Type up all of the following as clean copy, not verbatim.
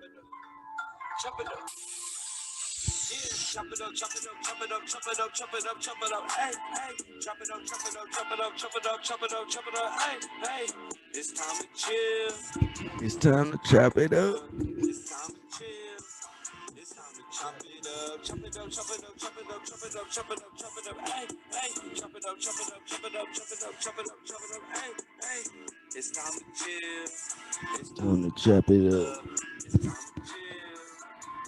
Chop it up. Yeah, chop it up, chop it up, chop it up, chop it up, chop it up, chop it up, hey, hey, chop it up, chop it up, chop it up, chop it up, chop it up, chop it up, hey, hey, it's time to chill. It's time to chop it up. It's time to chill. It's time to chop it up, chop it up, chop it up, chop it up, chop it up, chop it up, chop it up, hey, hey, chop it up, chop it up, chop it up, chop it up, chop it up, chop it up, hey, hey, it's time to chill. It's Time to chop it up. It's time to chill.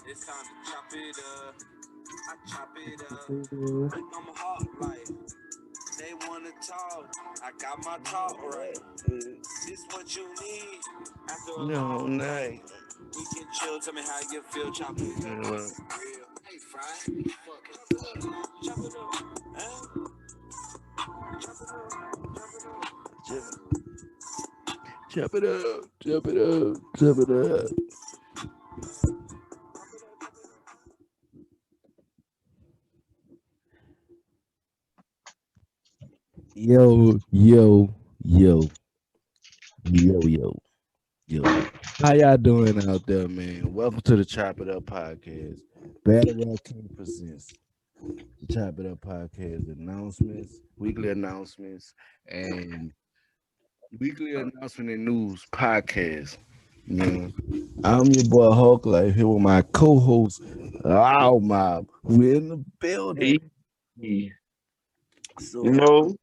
It's time to chop it up. I chop it up. Look on my heart like they wanna talk. I got my talk right. This what you need after a No, long night. night. We can chill. Tell me how you feel. Chop it up. Yeah, Real. Hey, Fry. Fuck it. Chop it up. Huh? Chop it up. Chop it up. chop it up. Chop it up. Chop it up. Yo, yo, yo, yo, yo, yo. How y'all doing out there, man? Welcome to the Chop It Up Podcast. Battle Rap King presents the Chop It Up Podcast announcements, weekly announcements, and weekly announcement and news podcast. You know, I'm your boy Hawklyfe here with my co-host Loudmob. We're in the building. Hey, you So know,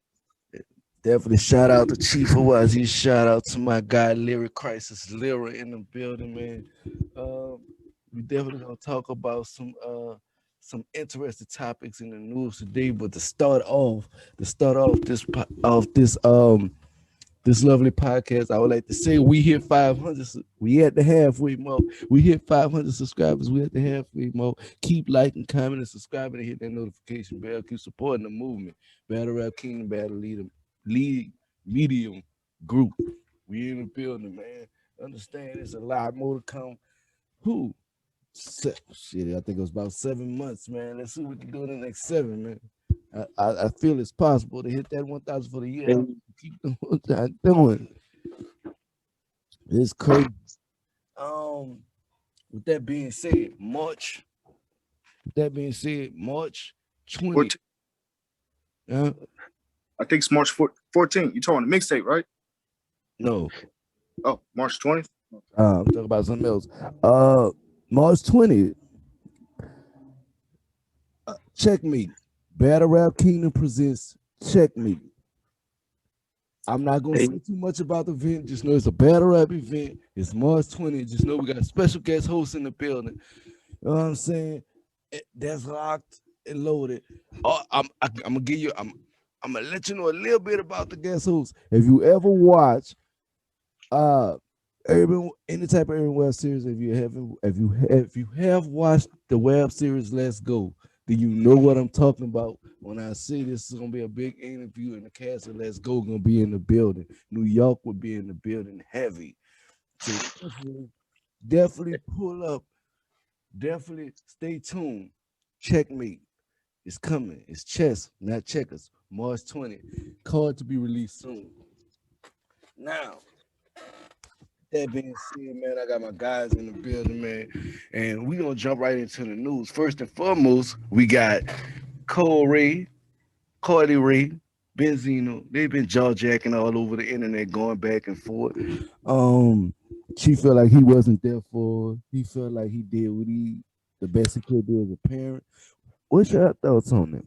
definitely shout out to Chief Awazi. Shout out to my guy Lyric Crisis Lyra in the building, man. We definitely gonna talk about some interesting topics in the news today. But to start off this lovely podcast, I would like to say we hit 500. We at the halfway mark. We hit 500 subscribers. We at the halfway mark. Keep liking, commenting, and subscribing, and hit that notification bell. Keep supporting the movement. Battle Rap Kingdom, Battle Lead Medium Group. We in the building, man. Understand there's a lot more to come. Who? Shit, I think it was about 7 months, man. Let's see what we can do in the next 7, man. I feel it's possible to hit that 1,000 for the year. and Keep doing what I'm doing. It's crazy. Um, with that being said, March 20th. 14, Uh, I think it's March 14th. You talking the mixtape, right? no, Oh, March 20th. I'm talking about something else. March 20th. Checkmate. Battle Rap Kingdom presents Checkmate. I'm not gonna Hey, say too much about the event. Just know it's a battle rap event. It's March 20th. Just know we got a special guest host in the building. You know what I'm saying? That's locked and loaded. I'm gonna give you. I'm gonna let you know a little bit about the guest host. If you ever watch urban any type of urban web series, if you have watched the web series Let's Go, then you know what I'm talking about when I say this is gonna be a big interview and the cast of Let's Go gonna be in the building. New York will be in the building heavy. So definitely pull up. Definitely stay tuned. Checkmate is coming. It's chess, not checkers. March 20th. Card to be released soon. Now, that being said, man, I got my guys in the building, man, and we gonna jump right into the news. First and foremost, we got Cole Ray, Cardi Ray, Benzino. They've been jaw jacking all over the internet, going back and forth. Um, she felt like he wasn't there for her. He felt like he did what the best he could do as a parent. What's your thoughts on that?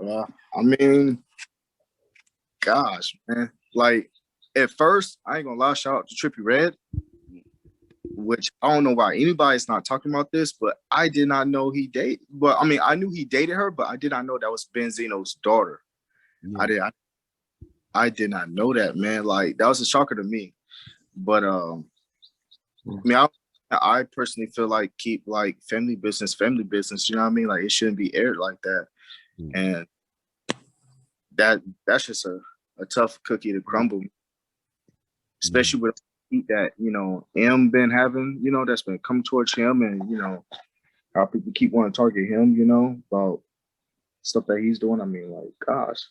I mean, gosh, man. Like, at first, I ain't gonna lie, shout out to Trippy Red, which I don't know why anybody's not talking about this, but I did not know he dated. But I mean, I knew he dated her, but I did not know that was Benzino's daughter. Yeah. I did not know that, man. Like, that was a shocker to me. But I mean, I personally feel like keep like family business. You know what I mean? Like, it shouldn't be aired like that. Mm. And that's just a tough cookie to crumble, especially with heat that M been having, that's been coming towards him, and how people keep wanting to target him, about stuff that he's doing. I mean, like, gosh,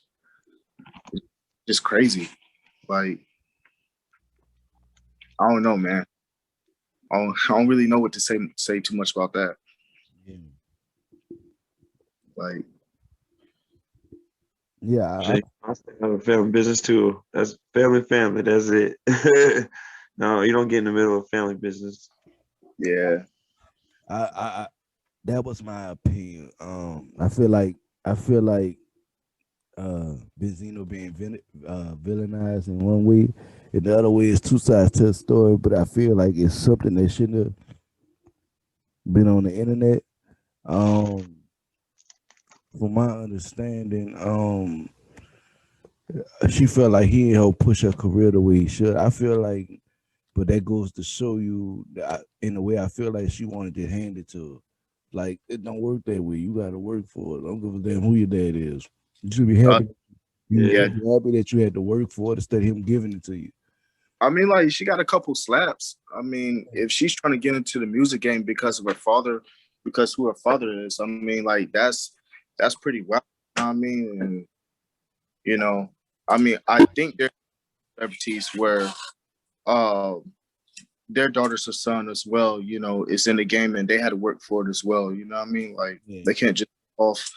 it's just crazy. Like, I don't know, man. I don't really know what to say too much about that. Yeah, Like, yeah, Shit, I still have a family business too. That's family. That's it. No, you don't get in the middle of family business. yeah, I that was my opinion. I feel like Benzino being villainized in one way, and the other way is two sides to the story. But I feel like it's something that shouldn't have been on the internet. Um, from my understanding, she felt like he didn't help push her career the way he should. I feel like, but that goes to show you that in a way, I feel like she wanted to hand it to her. Like it don't work that way. You got to work for it. Don't give a damn who your dad is. You should be uh, happy. You Yeah. should be happy that you had to work for it instead of him giving it to you. I mean, like she got a couple slaps. I mean, if she's trying to get into the music game because of her father, because who her father is, I mean, like that's pretty well. You know what I mean, and you know, I mean, I think there's celebrities where uh their daughter's a son as well. You know, is in the game and they had to work for it as well. You know what I mean? Like Yeah, they can't just off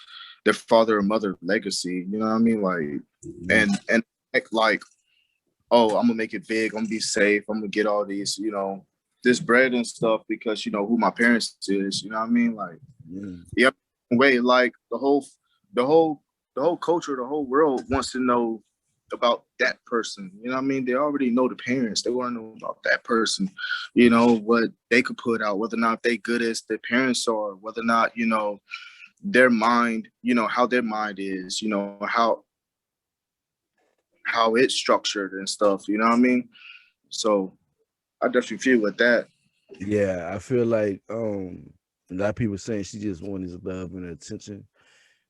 their father or mother legacy. You know what I mean? Like yeah, and act like, oh, I'm gonna make it big. I'm gonna be safe. I'm gonna get all these, this bread and stuff because who my parents is. You know what I mean? Like, yeah, yep. Way like the whole, the whole culture, the whole world wants to know about that person. You know what I mean? They already know the parents. They want to know about that person. What they could put out, whether or not they good as their parents are, whether or not their mind, how their mind is, how it's structured and stuff. You know what I mean? So I definitely feel with that. yeah. I feel like a lot of people saying she just wanted his love and attention.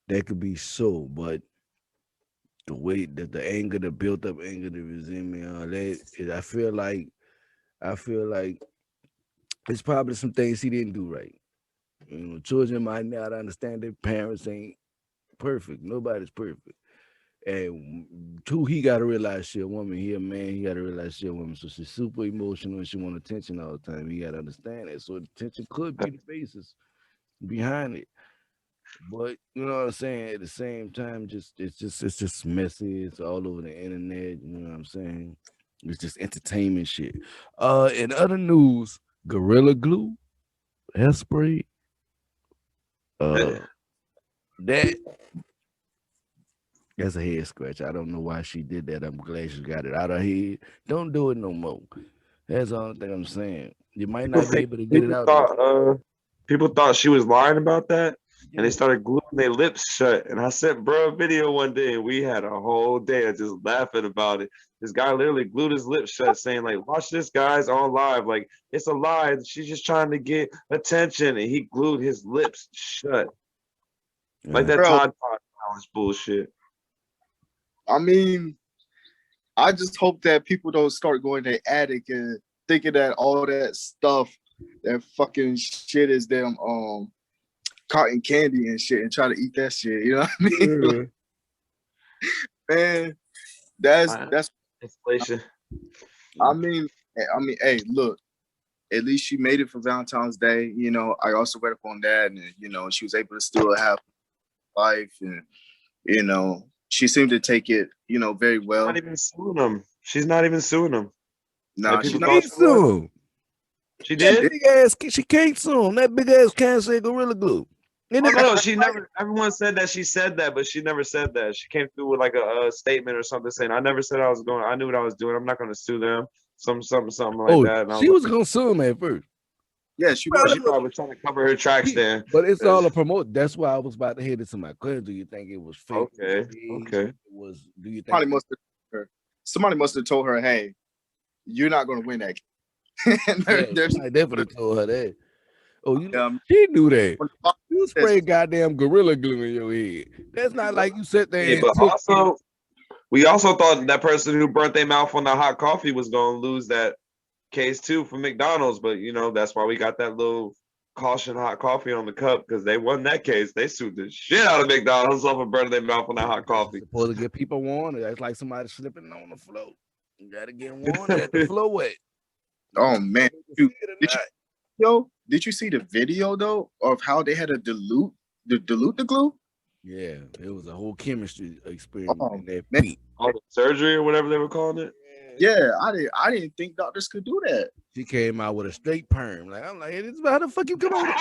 That could be so, but the way that the anger, the built up anger, the resentment, all that, I feel like it's probably some things he didn't do right. Children might not understand their parents ain't perfect. Nobody's perfect. And two, he got to realize she a woman. He a man. He got to realize she a woman. So she's super emotional and she want attention all the time. He got to understand that. So attention could be the basis behind it. But you know what I'm saying. At the same time, it's just messy. It's all over the internet. You know what I'm saying. It's just entertainment shit. In other news, Gorilla Glue, hairspray, uh, that that's a head scratch. I don't know why she did that. I'm glad she got it out of her head. Don't do it no more. That's the only thing I'm saying. You might People not be think able to get it people out no thought people thought she was lying about that, and they more. started gluing their lips shut. And I sent bro a video one day, and we had a whole day of just laughing about it. This guy literally glued his lips shut, saying like, "Watch this, guys, on live. Like it's a lie. She's just trying to get attention." And he glued his lips shut, like Yeah. that Bro, Todd Challenge bullshit. I mean, I just hope that people don't start going to attic and thinking that all that stuff, that fucking shit is them cotton candy and shit and try to eat that shit. You know what I mean? Like, Yeah. man, that's Uh, that's Installation. I mean, hey, look, at least she made it for Valentine's Day. I also read up on that, and she was able to still have life, and she seemed to take it, very Not well. even suing him. She's not even suing him. Like Nah, She she people not. thought can't she was. sue him. She She That did. did. big ass, she can't sue him. That big ass can't say Gorilla Glue. And Oh it, no, she never. Everyone said that she said that, but she never said that. She came through with like a statement or something saying, "I never said I was going. I knew what I was doing. I'm not going to sue them." Something like oh, that. And I was she like, was gonna sue him at first. Yeah, she yeah, was. she probably was trying to cover her tracks then. But it's all 'Cause- a promote. That's why I was about to head into my question. Do you think it was fake? okay, Staged? okay. It was. Do you think? Somebody must have told her. Somebody must have told her, "Hey, you're not going to win that." And Yeah, there's somebody definitely told her that. Oh, um, she knew that. when the You says, spray goddamn Gorilla Glue in your head. That's not like you sat Yeah, there and but took. also we also thought that person who burnt their mouth on the hot coffee was going to lose that case too for McDonald's. But that's why we got that little caution hot coffee on the cup because they won that case. They sued the shit out of McDonald's over burning their mouth on that hot Because you're coffee. supposed to get people warned. That's like somebody slipping on the floor. You gotta get warned that the floor wet. Oh man, See you, it or did you not. did you see the video though of how they had to dilute the glue? Yeah, it was a whole chemistry experiment Oh in that man, pit. All the surgery or whatever they were calling it. yeah, I didn't think doctors could do that. She came out with a straight perm. Like I'm like, hey, this is how the fuck you come out with a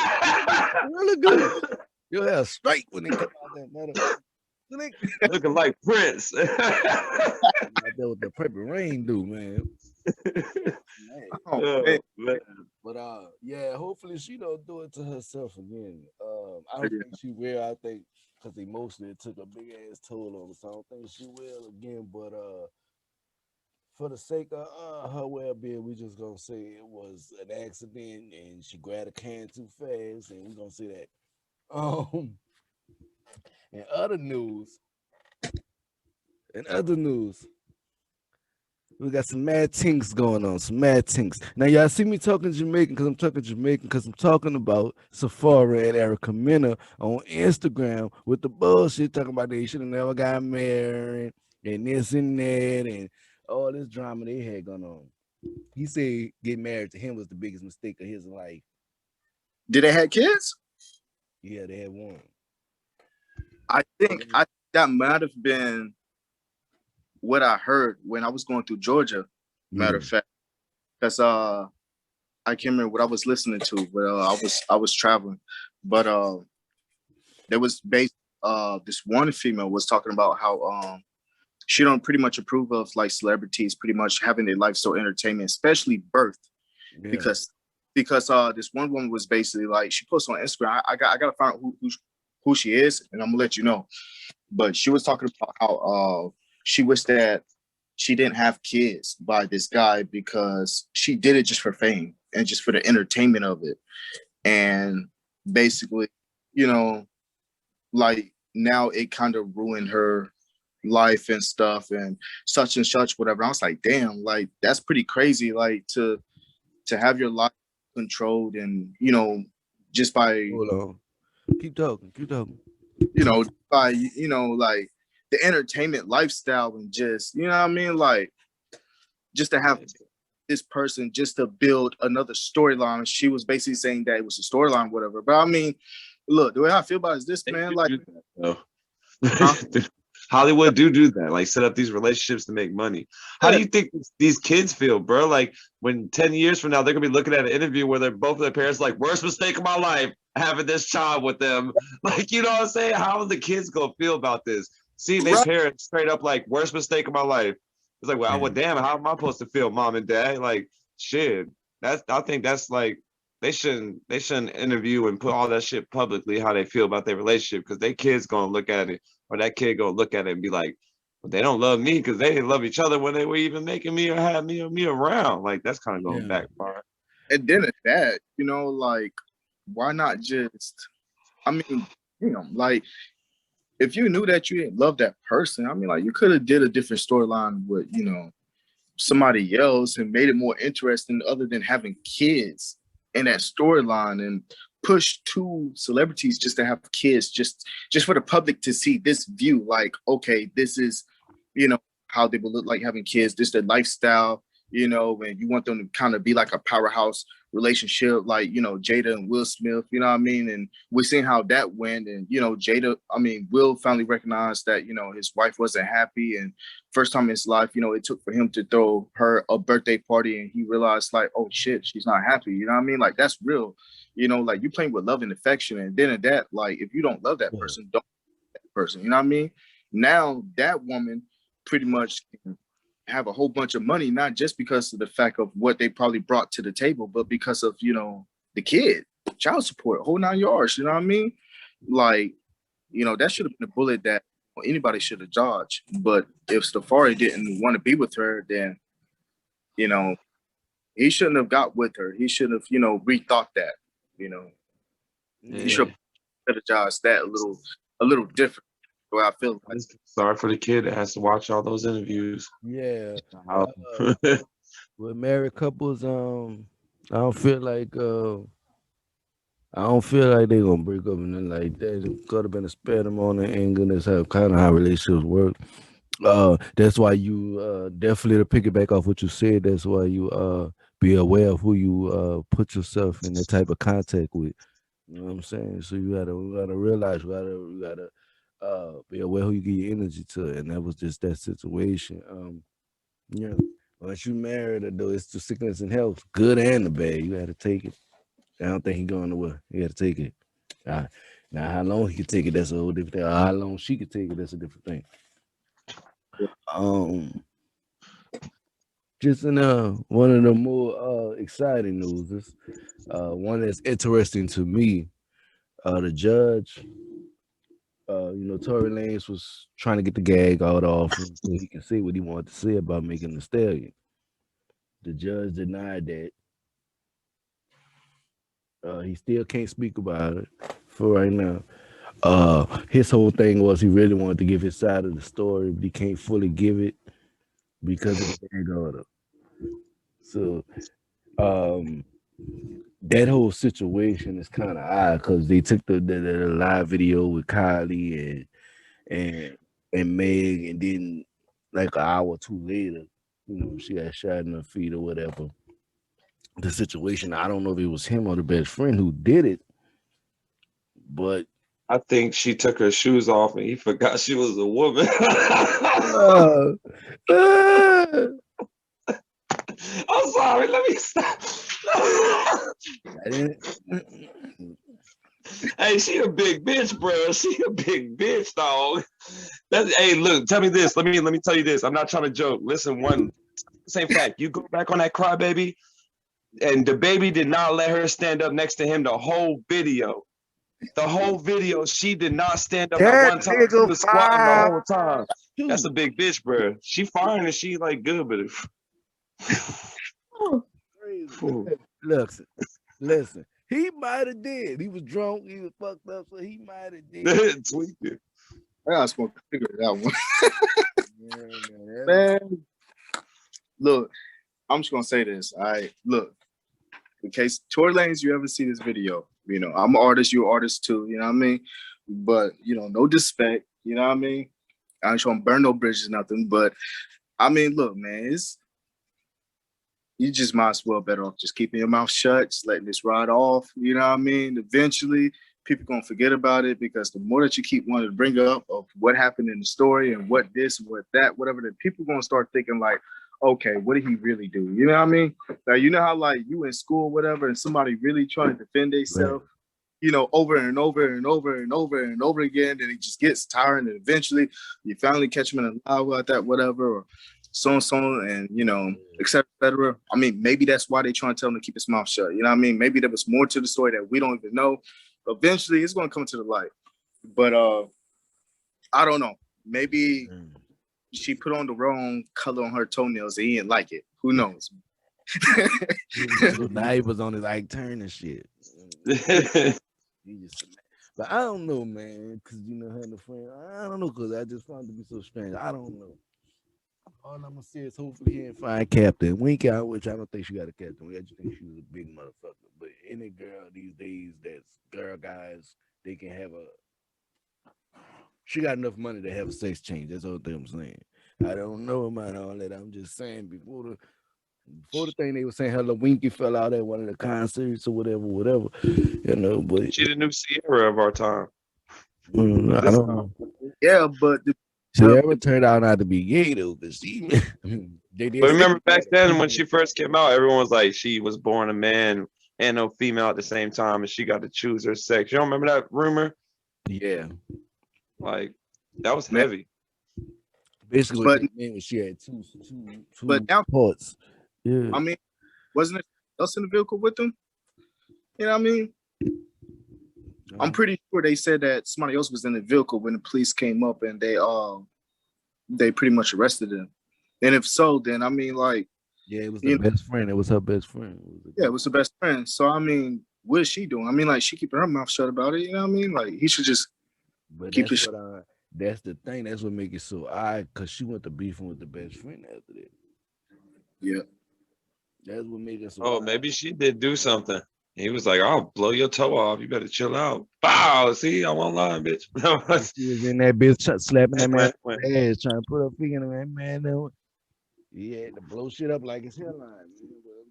perm? It really good. Your hair straight when it come out that mother. Like Looking like Prince. that what the purple rain do, man. Man. Oh man, Oh man. But yeah, hopefully she don't do it to herself again. I don't yeah. think she will. I think because emotionally it took a big ass toll on her, so I don't think she will again. But for the sake of her well being, we just gonna say it was an accident and she grabbed a can too fast, and we gonna say that. Um, in other news, in other news, we got some mad things going on, some mad things. Now, y'all see me talking Jamaican because I'm talking about Sephora and Erica Mena on Instagram with the bullshit talking about they should have never got married and this and that and all this drama they had going on. He said getting married to him was the biggest mistake of his life. Did they have kids? Yeah, they had one. I that might have been what I heard when I was going through Georgia. Matter of fact, because I can't remember what I was listening to, but I was traveling, but there was based this one female was talking about how she don't pretty much approve of like celebrities pretty much having their life so entertainment, especially birth, Yeah. because this one woman was basically like she posted on Instagram. I gotta find out who she is, and I'm gonna let you know. But she was talking about how she wished that she didn't have kids by this guy because she did it just for fame and just for the entertainment of it. And basically, you know, like now it kind of ruined her life and stuff and such, whatever. I was like, damn, like that's pretty crazy. Like to have your life controlled and just by Hold on. Keep talking. Keep talking. by like the entertainment lifestyle and just what I mean, like just to have this person just to build another storyline. She was basically saying that it was a storyline, whatever. But I mean, look, the way I feel about it is this, man. Like, Huh? Hollywood do that, like set up these relationships to make money. How do you think these kids feel, bro? Like when 10 years from now they're gonna be looking at an interview where they're both of their parents like, worst mistake of my life, having this child with them. Like, you know what I'm saying? How are the kids gonna feel about this? See their right. parents straight up like, worst mistake of my life. It's like, well, damn, how am I supposed to feel, mom and dad? Like, shit. I think that's like they shouldn't interview and put all that shit publicly how they feel about their relationship because their kids gonna look at it or that kid gonna look at it and be like, well, they don't love me because they didn't love each other when they were even making me or had me around. Like that's kind of going back far. And then at that, like why not just? I mean, like if you knew that you didn't love that person, I mean, like you could have did a different storyline with somebody else and made it more interesting other than having kids in that storyline and push two celebrities just to have kids just for the public to see this view like okay this is how they would look like having kids, this their lifestyle, and you want them to kind of be like a powerhouse relationship like Jada and Will Smith, you know what I mean? And we're seeing how that went. And Will finally recognized that his wife wasn't happy, and first time in his life it took for him to throw her a birthday party and he realized like, oh shit, she's not happy, you know what I mean? Like that's real, like you playing with love and affection. And then at that, like if you don't love that person, don't love that person, you know what I mean? Now that woman pretty much can have a whole bunch of money, not just because of the fact of what they probably brought to the table, but because of the kid, child support, whole 9 yards, you know what I mean? Like that should have been a bullet that anybody should have dodged. But if Stafari didn't want to be with her, then he shouldn't have got with her. He should have rethought that. He should have strategized that a little different. Where I feel like. Sorry for the kid that has to watch all those interviews. Yeah. With married couples, I don't feel like they're gonna break up and then like that. It could have been a spare them on the anger. That's how relationships work. That's why you definitely to pick it back off what you said. That's why you be aware of who you put yourself in that type of contact with. You know what I'm saying? So you gotta realize you gotta be aware who you give your energy to, and that was just that situation. Yeah. Once you married her, though, it's the sickness and health, good and the bad. You got to take it. I don't think he going nowhere. You got to take it. Uh, Now, how long he can take it, that's a whole different thing. How long she could take it, that's a different thing. Um, just in one of the more exciting news, is one that's interesting to me. The judge, Tory Lanez was trying to get the gag out off him so he can say what he wanted to say about making the stallion. The judge denied that. He still can't speak about it for right now. His whole thing was he really wanted to give his side of the story, but he can't fully give it because of the gag order. So um, that whole situation is kind of odd because they took the live video with Kylie and and Meg, and then like an hour or two later, she got shot in her feet or whatever. The situation, I don't know if it was him or the best friend who did it, but I think she took her shoes off and he forgot she was a woman. uh, uh, I'm sorry. Let me stop. I didn't. Hey, she a big bitch, bro. She a big bitch, dog. Hey, look, tell me this. Let me tell you this. I'm not trying to joke. Listen, same fact. You go back on that crybaby, and the baby did not let her stand up next to him the whole video. The whole video, she did not stand up at one time. She was squatting the whole time. That's a big bitch, bro. She fine and she like good, but Listen. He might have did. He was drunk. He was fucked up, so he might have did. tweaked. I gotta smoke a cigarette that one. Yeah, Man, look, I'm just gonna say this. All right, look. In case Tory Lanez, you ever see this video, I'm an artist, you're an artist too, you know what I mean? But, no disrespect, you know what I mean? I ain't trying to burn no bridges, nothing. But, I mean, look, man, you just might as well better off just keeping your mouth shut, just letting this ride off, you know what I mean? Eventually, people going to forget about it because the more that you keep wanting to bring up of what happened in the story and what this, what that, whatever, then people going to start thinking like, okay, what did he really do? You know what I mean? Now, you know how like you in school, whatever, and somebody really trying to defend themselves, over and over and over and over and over again, and it just gets tiring, and eventually you finally catch them in a lie about that, whatever, or so and so, and et cetera, et cetera. I mean, maybe that's why they trying to tell him to keep his mouth shut. You know what I mean? Maybe there was more to the story that we don't even know. Eventually, it's going to come to the light. But I don't know. Maybe she put on the wrong color on her toenails and he didn't like it. Who knows? Now he was on his Ike Turner shit. But I don't know, man, because her and the friend, I don't know, because I just found it to be so strange. I don't know. All I'm gonna say is hopefully he ain't find Captain Wink out, which I don't think she got a Captain. I just think she was a big motherfucker. But any girl these days that's girl guys, they can have she got enough money to have a sex change. That's all I'm saying. I don't know about all that. I'm just saying before the thing they were saying Hello Winky fell out at one of the concerts or whatever. But She the new Sierra of our time. I don't know. Yeah, but Sierra turned out not to be gay though, because they did. But remember back then when she first came out, everyone was like she was born a man and no female at the same time, and she got to choose her sex. You don't remember that rumor? Yeah. Like that was heavy. Basically, what it meant was she had two parts. Yeah. I mean, wasn't it else in the vehicle with them? You know what I mean? I'm pretty sure they said that somebody else was in the vehicle when the police came up and they pretty much arrested him. And if so, then I mean, like, yeah, it was the best friend. It was her best friend. It was the best friend. So I mean, what is she doing? I mean, like, she keeping her mouth shut about it. You know what I mean? Like, he should just keep it. That's the thing. That's what makes it so odd, because she went to beefing with the best friend after that. Yeah. That's what made it so odd. Maybe she did do something. He was like, I'll blow your toe off. You better chill out. Wow, see, I'm online, bitch. She was in that bitch slapping that man ass, trying to put her finger in that man. He had to blow shit up like his hairline.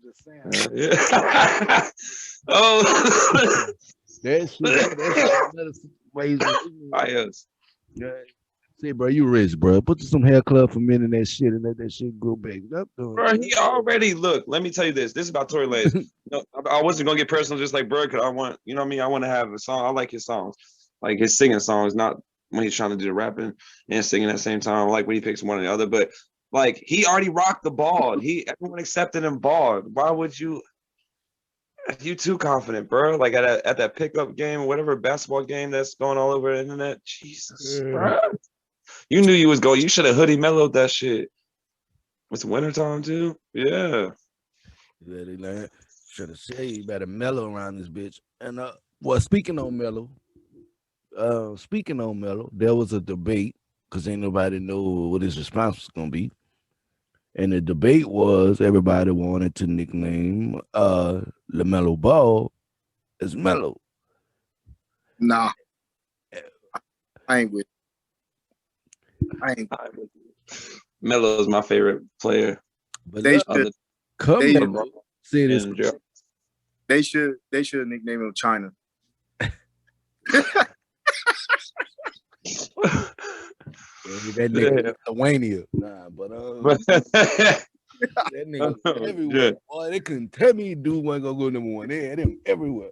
was just saying. Yeah. Oh, That shit, that's another situation. bias. Yeah. Say, bro, you rich, bro. Put some hair club for men in that shit and let that shit go back up. Doing Bro, he already look. Let me tell you this. This is about Tory Lanez. No, I wasn't gonna get personal, just like bro, because I want, you know what I mean. I want to have a song. I like his songs, like his singing songs, not when he's trying to do the rapping and singing at the same time. I like when he picks one or the other, but like he already rocked the bald. Everyone accepted him bald. Why would you? You too confident, bro. Like at that pickup game, whatever basketball game that's going all over the internet. Jesus, bro. You knew you was going. You should have hoodie mellowed that shit. It's wintertime too. Yeah. Yeah, they like, should have said you better mellow around this bitch. And well, speaking on mellow, there was a debate because ain't nobody know what his response was gonna be. And the debate was everybody wanted to nickname LaMelo Ball as Mellow. Nah, I ain't with. I ain't. Melo is my favorite player. But They look, should. Other come They Mello said this. than Gerald. they should. They should nickname him China. That nigga Lithuania. Nah, but that nigga everywhere. Yeah. Boy, they couldn't tell me dude wasn't gonna go number one. They had him everywhere.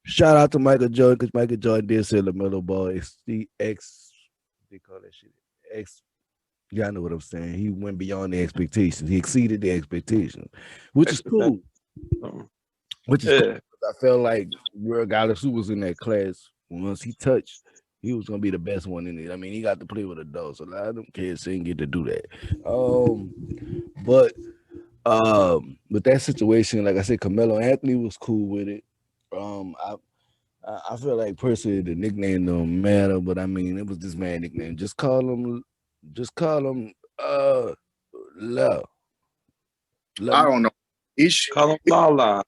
Shout out to Michael Jordan because Michael Jordan did say LaMelo Ball X. They call that shit X. Y'all know what I'm saying. He went beyond the expectations. He exceeded the expectations, which is cool. Which is cool. I felt like regardless who was in that class, once he touched, he was gonna be the best one in it. I mean, he got to play with adults. A lot of them kids didn't get to do that. But with that situation, like I said, Carmelo Anthony was cool with it. I feel like personally the nickname don't matter, but I mean it was this man nickname. Just call him Love. I don't know. He should. Call him Lala.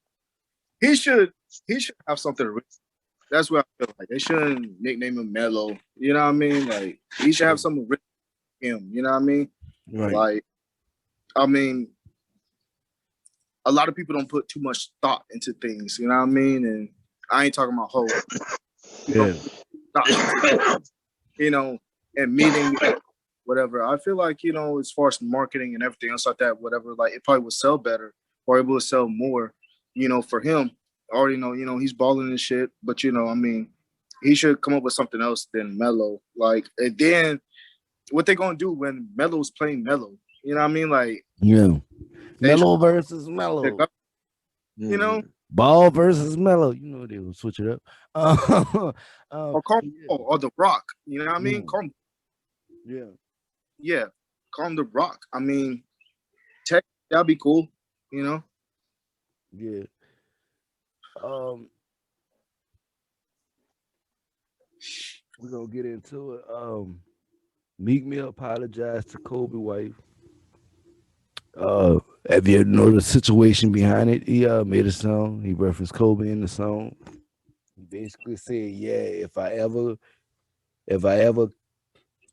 He should. He should have something to read. That's what I feel like. They shouldn't nickname him Mello. You know what I mean? Like he should have something written for him. You know what I mean? Right. Like, I mean, a lot of people don't put too much thought into things. You know what I mean? And I ain't talking about whole. Yeah. You know, and meeting, whatever. I feel like, you know, as far as marketing and everything else like that, whatever, like it probably would sell better or able to sell more, you know, for him. I already know, you know, he's balling and shit, but you know, I mean, he should come up with something else than Mello. Like, and then what they gonna do when Melo's playing Mello? You know what I mean? Like, Yeah. they Mellow versus Mellow. you know, Ball versus Mellow. You know they will switch it up. or call him or The Rock. You know what I mean? Yeah. Call him, Yeah. call him The Rock. I mean, that'd be cool. You know? Yeah. We're gonna get into it. Meek Mill apologized to Kobe wife. If you know the situation behind it, he made a song. He referenced Kobe in the song. He basically said, "Yeah, if I ever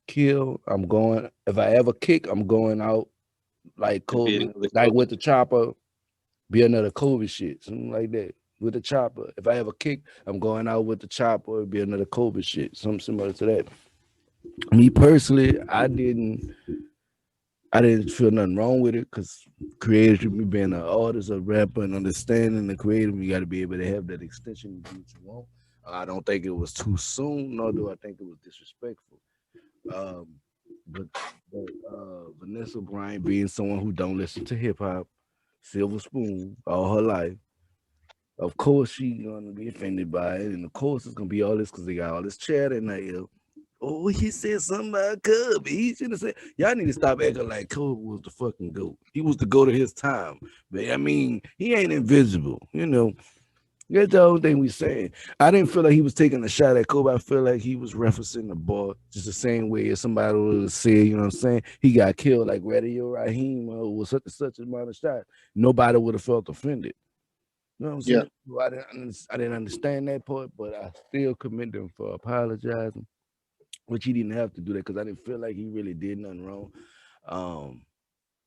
kill, I'm going. If I ever kick, I'm going out like Kobe, like with the chopper, be another Kobe shit, something like that." With the chopper. If I ever kick, I'm going out with the chopper, be another Kobe shit, something similar to that. Me personally, I didn't feel nothing wrong with it because creative, me being an artist, a rapper, and understanding the creative, you got to be able to have that extension to do what you want. I don't think it was too soon, nor do I think it was disrespectful. But Vanessa Bryant being someone who don't listen to hip hop, Silver Spoon all her life, of course she gonna be offended by it, and of course it's gonna be all this because they got all this chatter in their ear. Oh, he said something about Kobe. He should have said, y'all need to stop acting like Kobe was the fucking GOAT. He was the GOAT of his time. But I mean, he ain't invisible, you know. That's the only thing we saying. I didn't feel like he was taking a shot at Kobe. I feel like he was referencing the ball just the same way as somebody would have said, you know what I'm saying? He got killed like Radio Raheem was such and such amount of shot. Nobody would have felt offended. You know what I'm saying? Well, I didn't understand that part, but I still commend him for apologizing, which he didn't have to do that because I didn't feel like he really did nothing wrong.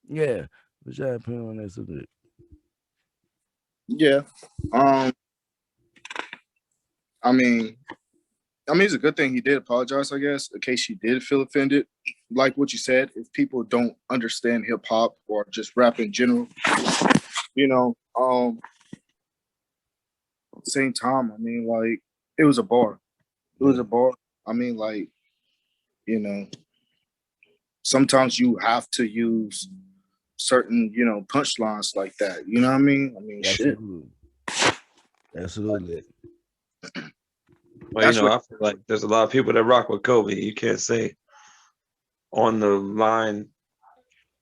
Yeah, What's your opinion on that subject? Yeah. I mean, it's a good thing he did apologize, I guess, in case you did feel offended. Like what you said, if people don't understand hip hop or just rap in general, you know, same time, I mean, like, it was a bar. It was a bar. I mean, like, you know, sometimes you have to use certain, punchlines like that. You know what I mean? I mean, shit. Absolutely. Well, That's what. I feel like there's a lot of people that rock with Kobe. You can't say on the line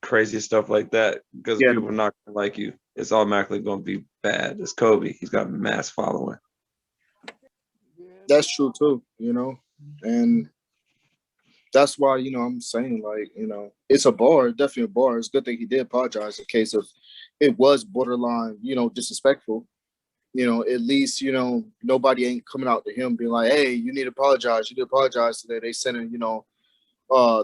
crazy stuff like that because Yeah, people are not gonna like you. It's automatically going to be bad. It's Kobe. He's got a mass following. that's true too. And that's why I'm saying, like, it's a bar, definitely a bar. It's a good thing he did apologize in case of it was borderline, disrespectful. At least nobody ain't coming out to him being like, hey, you need to apologize. You need to apologize today. They sending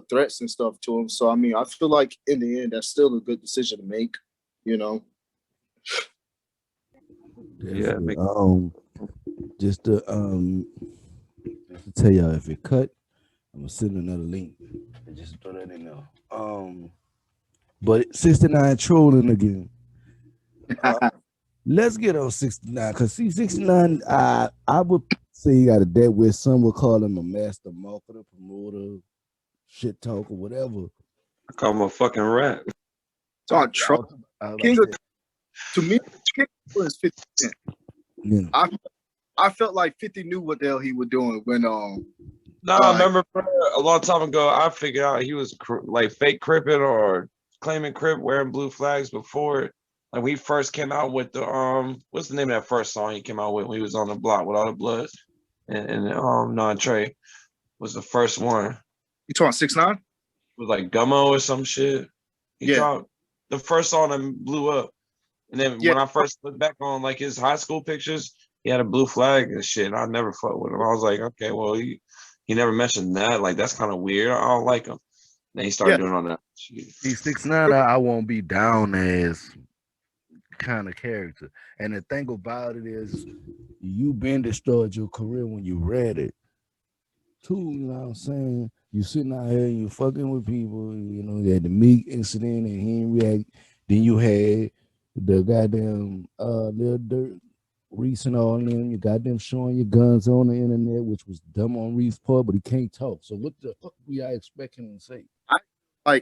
threats and stuff to him. So I mean, I feel like in the end, that's still a good decision to make. Yeah. Just to tell y'all, if it cut, I'm gonna send another link and just throw that in there. But 69 trolling again. Let's get on 69 because 69. I would say he got a debt where some would call him a master marketer, promoter, shit talker, whatever. I call him a fucking rat. It's on Trump. King of, to me, King was 50 Cent. Yeah. I felt like 50 knew what the hell he was doing when I remember a long time ago. I figured out he was like fake cripping or claiming crip, wearing blue flags before. Like we first came out with the what's the name of that first song he came out with when he was on the block with all the bloods and non Trey was the first one. You talking 6ix9ine? It was like Gummo or some shit. He dropped the first song that blew up. And then when I first looked back on like his high school pictures, he had a blue flag and shit. I never fucked with him. I was like, okay, well, he never mentioned that. Like, that's kind of weird. I don't like him. Then he started doing all that shit. He's 6ix9ine. I won't be down as kind of character. And the thing about it is, you been destroyed your career when you read it. Too, you know what I'm saying? You sitting out here and you fucking with people. You had the Meek incident and he didn't react. Then you had the goddamn Lil Durk, Reese and all them. You got them showing your guns on the internet, which was dumb on Reese's part, but he can't talk. So what the fuck we are expecting him to say? I